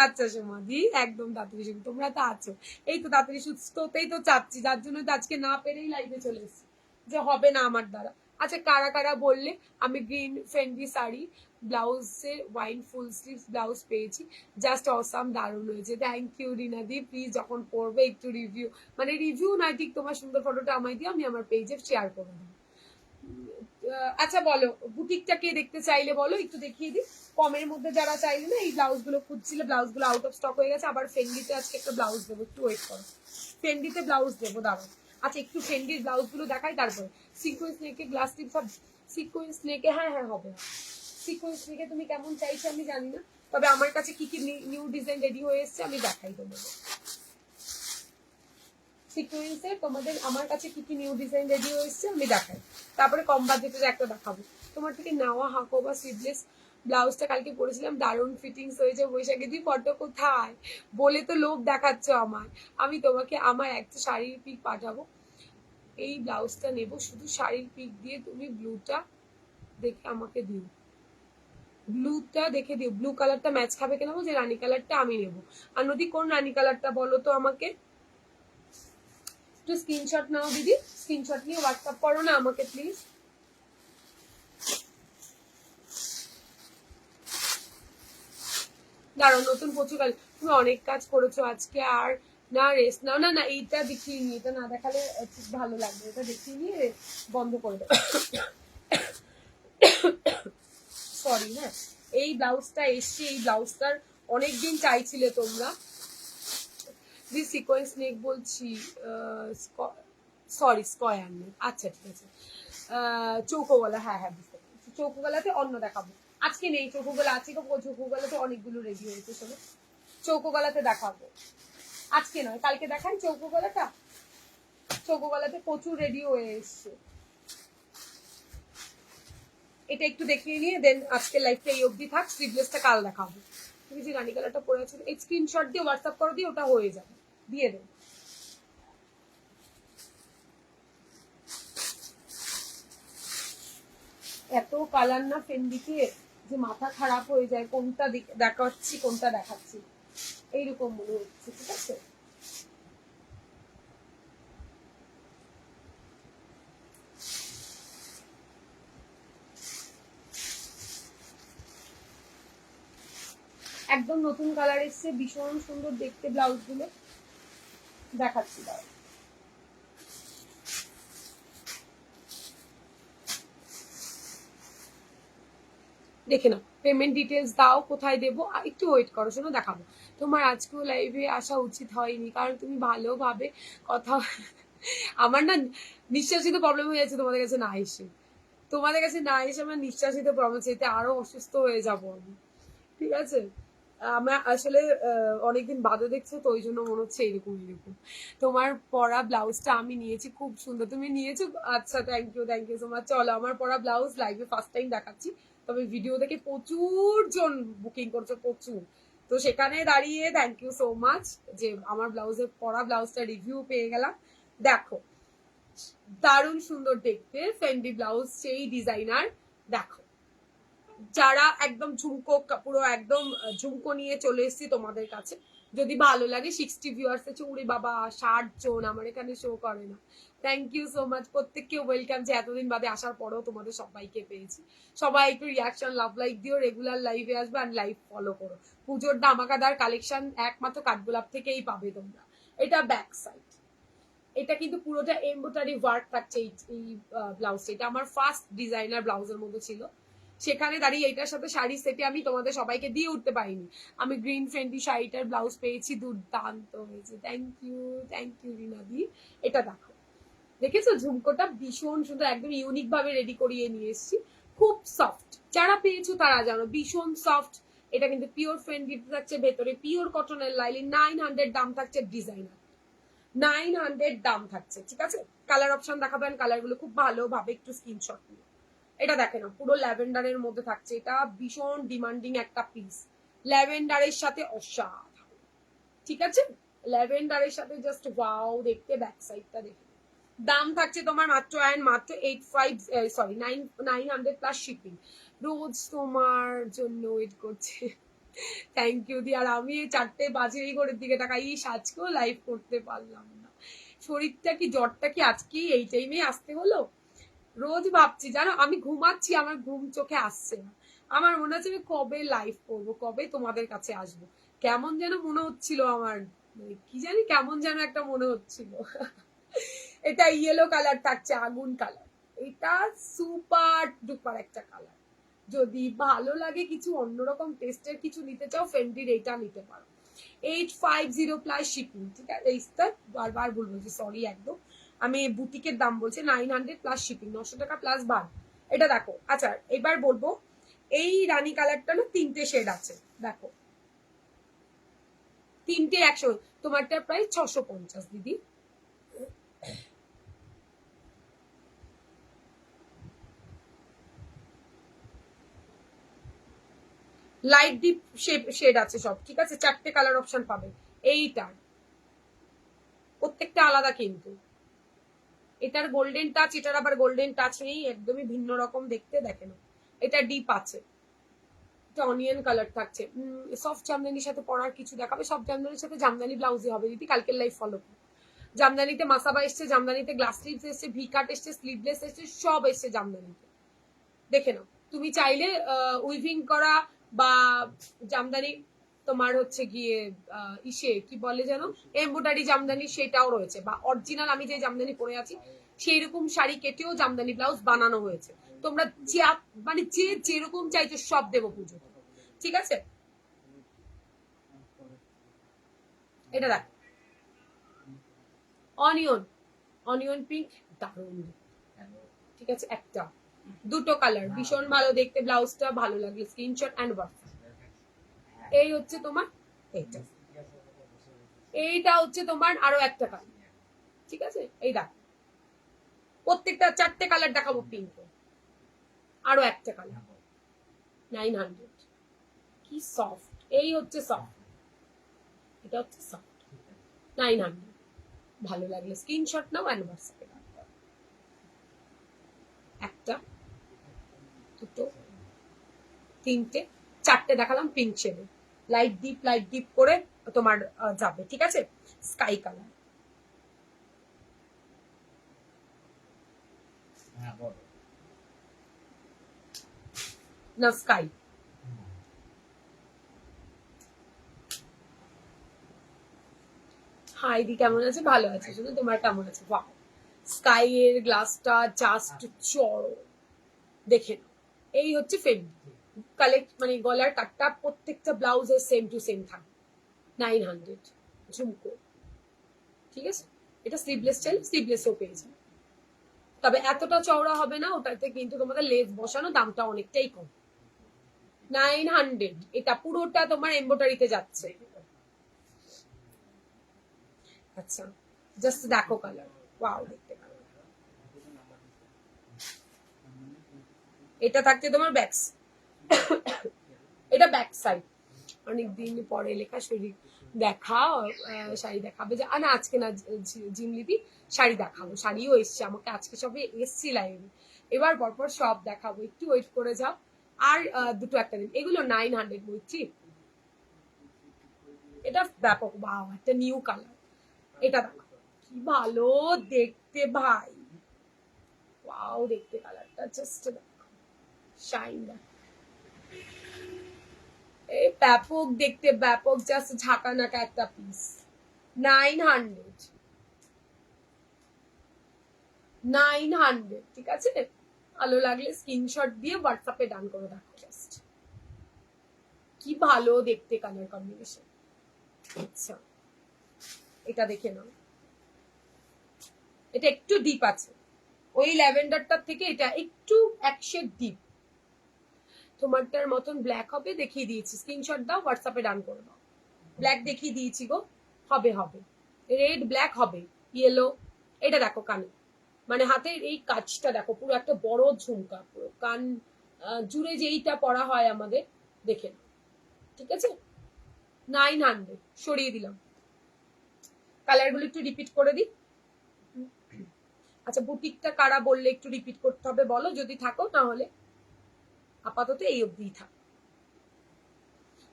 আচ্ছা সমাধি, একদম তাড়াতাড়ি সুস্থ, তোমরা তো আছো, এই তো তাড়াতাড়ি সুস্থ হতেই তো চাচ্ছি, যার জন্য তো আজকে না পেরেই লাইভে চলে এসেছি, যে হবে না আমার দ্বারা। আচ্ছা কারা কারা বললে আমি গ্রিন ফেন্ডি শাড়ি ব্লাউজের ওয়াইন ফুল স্লিভস ব্লাউজ পেয়েছি, জাস্ট অসাম, দারুণ হয়েছে, থ্যাংক ইউ রিনাদি। প্লিজ যখন পড়বে একটু রিভিউ, মানে রিভিউ না ঠিক, তোমার সুন্দর ফটোটা আমায় দিয়ে আমি আমার পেজে শেয়ার করে দেবো। আচ্ছা বলো, বুটিকটা কে দেখতে চাইলে বলো, একটু দেখিয়ে দিই। কমের মধ্যে যারা চাইলে না, এই ব্লাউজ গুলো খুঁজছিলে, ব্লাউজ গুলো আউট অফ স্টক হয়ে গেছে, আবার ফেন্ডিতে আজকে একটা ব্লাউজ দেবো, একটু ওয়েট করো, ফেন্ডিতে ব্লাউজ দেবো, দাঁড়াও। আচ্ছা একটু ফেন্ডির ব্লাউজ গুলো দেখাই, তারপরে সিকোয়েন্স নেকে, গ্লাস টিপ সব সিকোয়েন্স নেকে, হ্যাঁ হ্যাঁ হবে। সিকোয়েন্স নেকে তুমি কেমন চাইছো আমি জানি না, তবে আমার কাছে কি কি নিউ ডিজাইন রেডি হয়ে এসছে আমি দেখাই তোমাদের। সিকোয়েন্সের তোমাদের আমার কাছে কি কি নিউ ডিজাইন রেডি হয়েছে আমি দেখাই, তারপরে কম বাজেটের একটা দেখাবো। তোমার থেকে নেওয়া হাকো বা স্লিভলেস ব্লাউজটা কালকে পরেছিলাম, দারুণ ফিটিংস হয়েছে। বৈশাখী দি ফটো কোথায়? বলে তো লোভ দেখাচ্ছ আমার। আমি তোমাকে আমার একটা শাড়ির পিক পাঠাবো, এই ব্লাউজটা নেব, শুধু শাড়ির পিক দিয়ে তুমি ব্লুটা দেখে আমাকে দিও। ব্লুটা দেখে দিও, ব্লু কালারটা ম্যাচ খাবে কিনা, যে রানী কালারটা আমি নেবো। আর নদী কোন রানী কালারটা বলো তো আমাকে, একটু স্ক্রিনশট নাও দিদি, স্ক্রিনশট নিয়ে হোয়াটসঅ্যাপ করো না আমাকে প্লিজ। দাঁড়াও, নতুন প্রচুর কাজ, তুমি অনেক কাজ করেছো আজকে, আর না রেস্ট নাও। না না, এইটা দেখিয়ে নি, এটা না দেখালে ঠিক ভালো লাগবে, এটা দেখিয়ে নিয়ে বন্ধ করে দেবো। সরি হ্যাঁ, এই ব্লাউজটা এসছে, এই ব্লাউজটার অনেকদিন চাইছিলে তোমরা। দি সিকোয়েন্স নেক বলছি, সরি স্কয়ার নেক, আচ্ছা ঠিক আছে। চৌকো গলা, হ্যাঁ হ্যাঁ বুঝতে পারছি, চৌকো গলাতে অন্য দেখাবো। আজকে নেই চৌকো গলা, আছে তো চৌকো গলাতে অনেকগুলো রেডি হয়েছে, শোনো চৌকো গলাতে দেখাবো, আজকে নয় কালকে দেখাই চৌকো গলাটা। চৌকো গলাতে প্রচুর রেডি হয়ে এসছে, এটা একটু দেখিয়ে নিয়ে দেন আজকে লাইফটা এই অবধি থাক, স্লিভলেসটা কাল দেখাবো। তুমি যে রানী কালারটা পরে আছো, এই স্ক্রিনশট দিয়ে হোয়াটসঅ্যাপ করো, দিয়ে ওটা হয়ে যাবে, দিয়ে দেন। এত কালার না ফেন্ডিকে যে মাথা খারাপ হয়ে যায়, কোনটা দেখাচ্ছি কোনটা দেখাচ্ছি এইরকম মনে হচ্ছে, ঠিক আছে। একদম নতুন কালার এসছে, ভীষণ সুন্দর দেখতে ব্লাউজ গুলো, দেখাচ্ছি দাও। দেখে নাও, পেমেন্ট ডিটেলস দাও, কোথায় দেবো, একটু ওয়েট করো, শোনো দেখাবো। তোমার আজকেও লাইভে আসা উচিত হয়নি, কারণ তুমি ভালোভাবে কথা আমার না নিঃশ্বাস নিতে প্রবলেম হয়ে যাচ্ছে তোমাদের কাছে না এসে, তোমাদের কাছে না এসে আমার নিঃশ্বাস নিতে প্রবলেম হচ্ছে, এতে আরো অসুস্থ হয়ে যাবো আমি, ঠিক আছে। আমার আসলে অনেকদিন বাদে দেখছো তো, ওই জন্য মনে হচ্ছে এরকম এরকম। তোমার পরা ব্লাউজটা আমি নিয়েছি, খুব সুন্দর, তুমি নিয়েছো, আচ্ছা থ্যাংক ইউ সো মাচ। চলো আমার পরা ব্লাউজ লাইভে ফার্স্ট টাইম দেখাচ্ছি, তবে ভিডিও দেখে প্রচুর জন বুকিং করছো, প্রচুর। তো সেখানে দাঁড়িয়ে থ্যাংক ইউ সো মাচ, যে আমার ব্লাউজের পরা ব্লাউজটা রিভিউ পেয়ে গেলাম। দেখো দারুণ সুন্দর দেখতে ফেন্ডি ব্লাউজ, সেই ডিজাইনার, দেখো যারা একদম ঝুমকো, পুরো একদম ঝুমকো নিয়ে চলে এসেছি তোমাদের কাছে। যদি ভালো লাগে, 60 ভিউয়ার্স আছে, উড়ে বাবা 60 জন আমার এখানে শো করে না। থ্যাংক ইউ সো মাচ, প্রত্যেককে ওয়েলকাম, যে এতদিন বাদে আসার পরেও তোমাদের সবাইকে পেয়েছি। সবাই একটু রিয়াকশন লাভ লাইক দিও, রেগুলার লাইভে আসবে আর লাইভ ফলো করো। পুজোর ধামাকাদার কালেকশন একমাত্র কাঠগোলাপ থেকেই পাবে তোমরা। এটা ব্যাক সাইড, এটা কিন্তু পুরোটা এমব্রয়ডারি ওয়ার্ক থাকছে এই ব্লাউজটা, এটা আমার ফার্স্ট ডিজাইনার ব্লাউজের মধ্যে ছিল। সেখানে দাঁড়িয়ে এটার সাথে শাড়ি সেটে আমি তোমাদের সবাইকে দিয়ে উঠতে পারিনি, আমি গ্রিন ফ্রেন্ডি শাড়িটার ব্লাউজ পেয়েছি, দুর্দান্ত হয়েছে, থ্যাংক ইউ রিনাদি। এটা দেখো, দেখেছো ঝুমকোটা ভীষণ সুন্দর, একদম ইউনিক ভাবে রেডি করিয়ে নিয়ে এসেছি, খুব সফট, যারা পেয়েছো তারা জানো ভীষণ সফট। এটা কিন্তু পিওর ফ্রেন্ডি থাকছে, ভেতরে পিওর কটনের লাইলিন, 900 দাম থাকছে, ডিজাইনার 900 দাম থাকছে, ঠিক আছে। কালার অপশন দেখাবেন, কালার গুলো খুব ভালোভাবে একটু স্ক্রিনশট নিয়ে। এটা দেখে না, পুরো ল্যাভেন্ডারের মধ্যে থাকছে, এটা ভীষণ ডিমান্ডিং একটা পিস, ল্যাভেন্ডারের সাথে অসাধারণ, ঠিক আছে। ল্যাভেন্ডারের সাথে জাস্ট ওয়াও দেখতে, ব্যাক সাইডটা দেখে। দাম থাকছে তোমার মাত্র 900 প্লাস শিপিং। রোজ তোমার জন্য ওয়েট করছে, থ্যাংক ইউ দি। আর আমি 4টে বাজে এই ঘরের দিকে টাকা, ইস আজকেও লাইভ করতে পারলাম না, শরীরটা কি, জ্বরটা কি আজকেই এই টাইমে আসতে হলো। রোজ ভাবছি জানো, আমি ঘুমাচ্ছি, আমার ঘুম চোখে আসছে না, আমার মনে হচ্ছে আমি কবে লাইভ করবো, কবে তোমাদের কাছে আসবো, কেমন যেন মনে হচ্ছিল আমার, কি জানি কেমন যেন একটা মনে হচ্ছিল। এটা ইয়েলো কালার থাকছে, আগুন কালার, এটা সুপার ডুপার একটা কালার। যদি ভালো লাগে কিছু অন্যরকম টেস্টের কিছু নিতে চাও, ফেন্ডির এইটা নিতে পারো। 850 প্লাস শিপিং, ঠিক আছে। এইটা বারবার ভুল বলছি, সরি একদম, আমি বুটিকের দাম বলছি, 900 প্লাস শিপিং, 900 টাকা প্লাস বার। এটা দেখো, আচ্ছা এবার বলবো, এই রানী কালারটা না 3টে শেড আছে, দেখো 3টে 100, তোমারটা প্রায় 650 দিদি। লাইট ডিপ শেড আছে সব, ঠিক আছে, 4টে কালার অপশন পাবে এইটার, প্রত্যেকটা আলাদা কিন্তু। এটার গোল্ডেন টাচ, এটার আবার গোল্ডেন টাচ নেই, একদমই ভিন্ন রকম দেখতে, দেখে না, এটা ডিপ আছে, একটা অনিয়ন কালার থাকছে, সফট জামদানির সাথে পরার কিছু দেখাবে, সব জামদানির সাথে জামদানি ব্লাউজই হবে দিদি, কালকের লাইভ ফলো করো। জামদানিতে মাসাবা এসছে, জামদানিতে গ্লাস স্লিভস এসছে, ভি কাট এসছে, স্লিভলেস এসছে, সব এসছে জামদানিতে, দেখে নাও। তুমি চাইলে উইভিং করা বা জামদানি তোমার হচ্ছে গিয়ে ইসে কি বলে যেন এমব্রয়ডারি জামদানি সেটাও রয়েছে, বা অরিজিনাল আমি যে জামদানি পরে আছি সেই রকম শাড়ি কেটেও জামদানি ব্লাউজ বানানো হয়েছে। তোমরা মানে যে যেরকম চাইছো সব দেবো পুজো, ঠিক আছে। এটা দেখ অনিয়ন, অনিয়ন পিঙ্ক, দারুণ, ঠিক আছে। একটা দুটো কালার ভীষণ ভালো দেখতে, ব্লাউজটা ভালো লাগলে স্ক্রিনশট অ্যান্ড হোয়াটসঅ্যাপ। এই হচ্ছে তোমার এইটা, এইটা হচ্ছে তোমার আরো একটা কালার, ঠিক আছে। এই দেখ প্রত্যেকটা 4টে কালার দেখাবো পিঙ্ক, আরো একটা কালার 900, কি সফট, এই হচ্ছে সফট, এটা হচ্ছে সফট 900, ভালো লাগলে স্ক্রিনশট নাও অ্যান্ড হোয়াটসঅ্যাপে। একটা দুটো তিনটে চারটে দেখালাম পিঙ্ক শেডে, লাইট ডিপ করে তোমার যাবে, ঠিক আছে। স্কাই কালার, না স্কাই, হাই দি কেমন আছে, ভালো আছে, শুধু তোমার কেমন আছে। বাহ, স্কাই এর গ্লাসটা জাস্ট চড়ো, দেখে নাও। এই হচ্ছে ফেম কালেক্ট, মানে গলার কাটটা প্রত্যেকটা ব্লাউজের সেম টু সেম থাকে, 900 ঝুমকো, ঠিক আছে। এটা স্লিভলেস চাইলে স্লিভলেসও পেয়ে যাবে, তবে এতটা চওড়া হবে না, ওটাতে কিন্তু তোমাদের লেস বসানো, দামটা অনেকটাই কম, 900। এটা পুরোটা তোমার এমব্রয়ডারিতে যাচ্ছে। আচ্ছা জাস্ট দেখো কালার, ওয়াও দেখতে পারো। এটা থাকছে তোমার ব্যাকস, এটা ব্যাক সাইড, অনেকদিন পরে লেখা শরীর দেখা, শাড়ি দেখাবে যে না আজকে না জিমলিপি, শাড়ি দেখাবো, শাড়িও এসছে আমাকে আজকে, সবে এসছি লাইভে, এবার পরপর সব দেখাবো, একটু ওয়েট করে যাও। আর দুটো একটা দিন, এগুলো 900 বলছি। এটা ব্যাপক, বাও একটা নিউ কালার, এটা দেখো কি ভালো দেখতে ভাই, ওয়াও দেখতে কালারটা জাস্ট শাইন, এই ব্যাপক দেখতে, ব্যাপক, জাস্ট ঝাঁকানাকা একটা পিস, 900, 900, ঠিক আছে। ভালো লাগলে স্ক্রিনশট দিয়ে হোয়াটসঅ্যাপে ডান করে দেখো, জাস্ট কি ভালো দেখতে কালার কম্বিনেশন। আচ্ছা এটা দেখে নাও, এটা একটু ডিপ আছে, ওই ল্যাভেন্ডারটার থেকে এটা একটু এক শেড ডিপ, তোমারটার মতন ব্ল্যাক হবে, দেখিয়ে দিয়েছি, স্ক্রিনশট দাও হোয়াটসঅ্যাপে ডান করে দাও। ব্ল্যাক দেখিয়ে দিয়েছি গো, হবে হবে, রেড ব্ল্যাক হবে, ইয়েলো, এটা দেখো কানে, মানে হাতের এই কাজটা দেখো, পুরো একটা বড় ঝুমকা, পুরো কান জুড়ে যেইটা পরা হয় আমাদের, দেখে, ঠিক আছে। 900 সরিয়ে দিলাম, কালারগুলো একটু রিপিট করে দিই। আচ্ছা বুটিকটা কারা বললে একটু রিপিট করতে হবে বলো যদি থাকো, না হলে আপাতত এই অবধি থাক।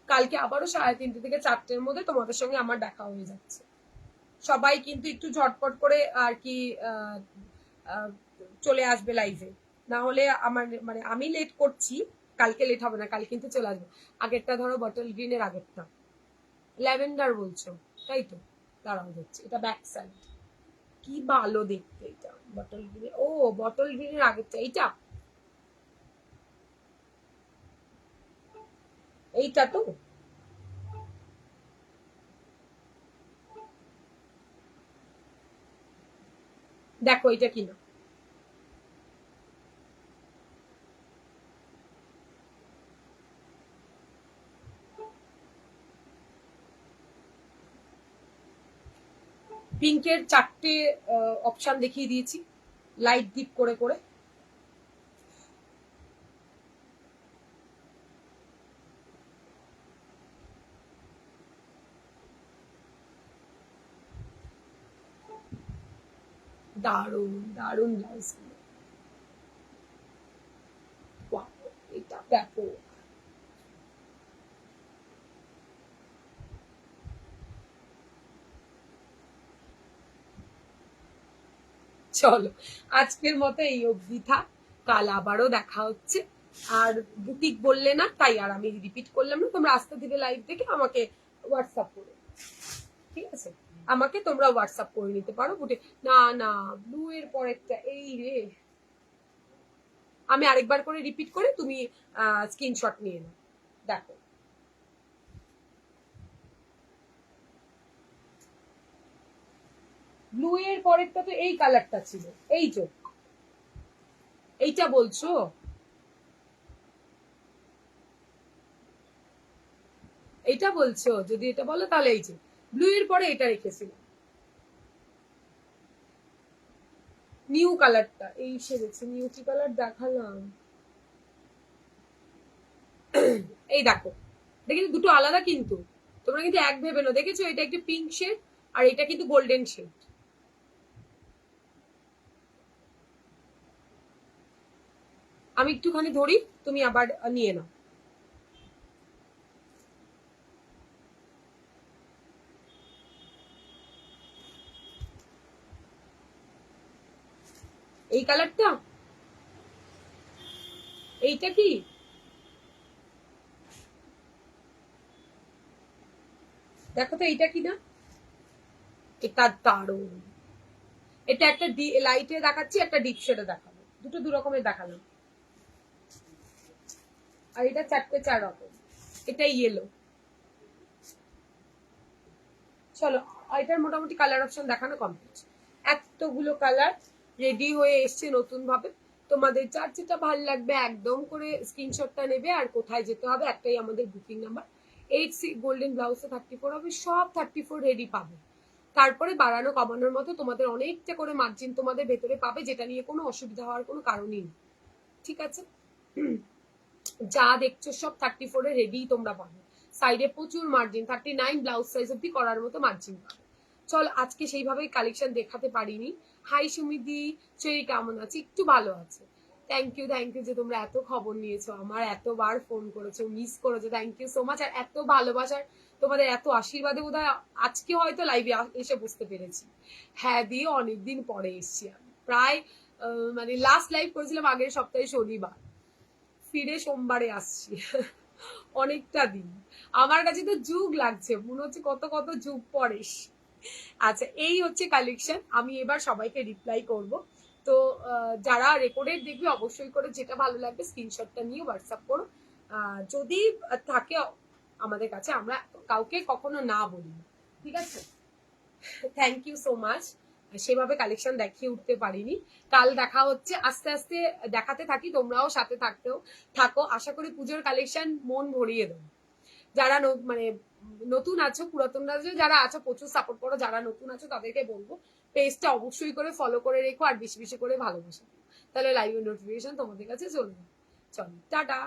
কালকে আবারও 3:30 থেকে 4টের মধ্যে তোমাদের সঙ্গে আমার দেখা হয়ে যাচ্ছে, সবাই কিন্তু একটু ঝটপট করে আর কি চলে আসবে লাইভে, না হলে আমার মানে আমি লেট করছি, কালকে লেট হবে না, কাল কিন্তু চলে আসবে। আগেরটা ধরো বটল গ্রিনের, আগেরটা ল্যাভেন্ডার বলছো তাই তো, দাঁড়াও হচ্ছে, এটা ব্যাক সাইড, কি ভালো দেখতে এটা, বটল গ্রিন, ও বটল গ্রিনের আগেরটা এইটা, এইটা তো দেখো, এটা কিনা পিঙ্কের 4টে অপশন দেখিয়ে দিয়েছি, লাইট ডিপ করে করে, দারুন দারুন ব্লাউজ, এটা ব্যাপক, চলো আজকের মতো এই অবধি থাক, কাল আবারও দেখা হচ্ছে। আর বুটিক বললে না, তাই আর আমি রিপিট করলাম না। তোমরা আস্তে ধীরে লাইভ দেখে আমাকে হোয়াটসঅ্যাপ করো, ঠিক আছে? আমাকে তোমরা হোয়াটসঅ্যাপ করে নিতে পারো বুটিক। না না, ব্লু এর পরেরটা এই রে, আমি আরেকবার করে রিপিট করে তুমি স্ক্রিনশট নিয়ে নাও। দেখো ব্লু এর পরেরটা তো এই কালারটা ছিল, এই যে এইটা বলছো? এইটা বলছো? যদি এটা বলো তাহলে এই যে ব্লু এর পরে এটা রেখেছিলাম, নিউ কালারটা এই সেরেছে। নিউ কি কালার দেখালাম? এই দেখো, এটা কিন্তু দুটো আলাদা, কিন্তু তোমরা কিন্তু এক ভেবে না, দেখেছো? এটা একটু পিঙ্ক শেড আর এটা কিন্তু গোল্ডেন শেড। আমি একটুখানি ধরি, তুমি আবার নিয়ে নাও। এই কালারটা, এইটা কি? দেখো তো এইটা কি না? এটা দারুণ। এটা একটা লাইটে দেখাচ্ছি, একটা ডিপ শেডে দেখাবো, দুটো দু রকমের দেখালাম। আর এটা চারটে চার রকম। এটা ইয়েলো। চলো, এটার মোটামুটি কালার অপশন দেখানো কমপ্লিট। এতগুলো কালার রেডি হয়ে এসছে নতুন ভাবে। তোমাদের যার যেটা ভালো লাগবে একদম করে স্ক্রিনশটটা নেবে। আর কোথায় যেতে হবে, একটাই আমাদের বুকিং নাম্বার 8 গোল্ডেন ব্লাউজে 34 হবে, সব 34 রেডি পাবে। তারপরে বাড়ানো কমানোর মতো তোমাদের অনেকটা করে মার্জিন তোমাদের ভেতরে পাবে, যেটা নিয়ে কোনো অসুবিধা হওয়ার কোনো কারণই নেই, ঠিক আছে? যা দেখছো সব 34 রেডি তোমরা পাবে। সাইডে প্রচুর মার্জিন, 39 ব্লাউজ সাইজ অব্দি করার মতো মার্জিন পাবে। চল আজকে সেইভাবেই কালেকশন দেখাতে পারিনি। হাই সুমিদি, চেরি কেমন আছে? একটু ভালো আছে। থ্যাংক ইউ যে তোমরা এত খবর নিয়েছো, আমার এতবার ফোন করেছো, মিস করেছো, থ্যাংক ইউ সো মাচ। আর এত ভালোবাসার, তোমাদের এত আশীর্বাদে বোধহয় আজকে হয়তো লাইভে এসে বুঝতে পেরেছি। হ্যাঁ দিয়ে অনেকদিন পরে এসছি আমি, প্রায় মানে লাস্ট লাইভ করেছিলাম আগের সপ্তাহে শনিবার, ফিরে সোমবারে আসছি। অনেকটা দিন, আমার কাছে তো যুগ লাগছে, মনে হচ্ছে কত কত যুগ পরেস। আচ্ছা এই হচ্ছে কালেকশন, আমি এবার সবাইকে রিপ্লাই করব। তো যারা রেকর্ডেড দেখবে অবশ্যই করে যেটা ভালো লাগবে স্ক্রিনশটটা নিয়ে হোয়াটসঅ্যাপ করো। যদি থাকে আমাদের কাছে, আমরা কাউকে কখনো না বলি না, ঠিক আছে? Thank you so much. সেভাবে কালেকশন দেখিয়ে উঠতে পারিনি। কাল দেখা হচ্ছে, আস্তে আস্তে দেখাতে থাকি, তোমরাও সাথে থাকো। আশা করি পুজোর কালেকশন মন ভরিয়ে দেবো। যারা মানে নতুন আছো, পুরাতনরা যারা আছো প্রচুর সাপোর্ট করো, যারা নতুন আছো তাদেরকে বলবো পেজটা অবশ্যই করে ফলো করে রেখো আর বেশি বেশি করে ভালোবাসো, তাহলে লাইভ নোটিফিকেশন তোমাদের কাছে চলবে। চলো টাটা।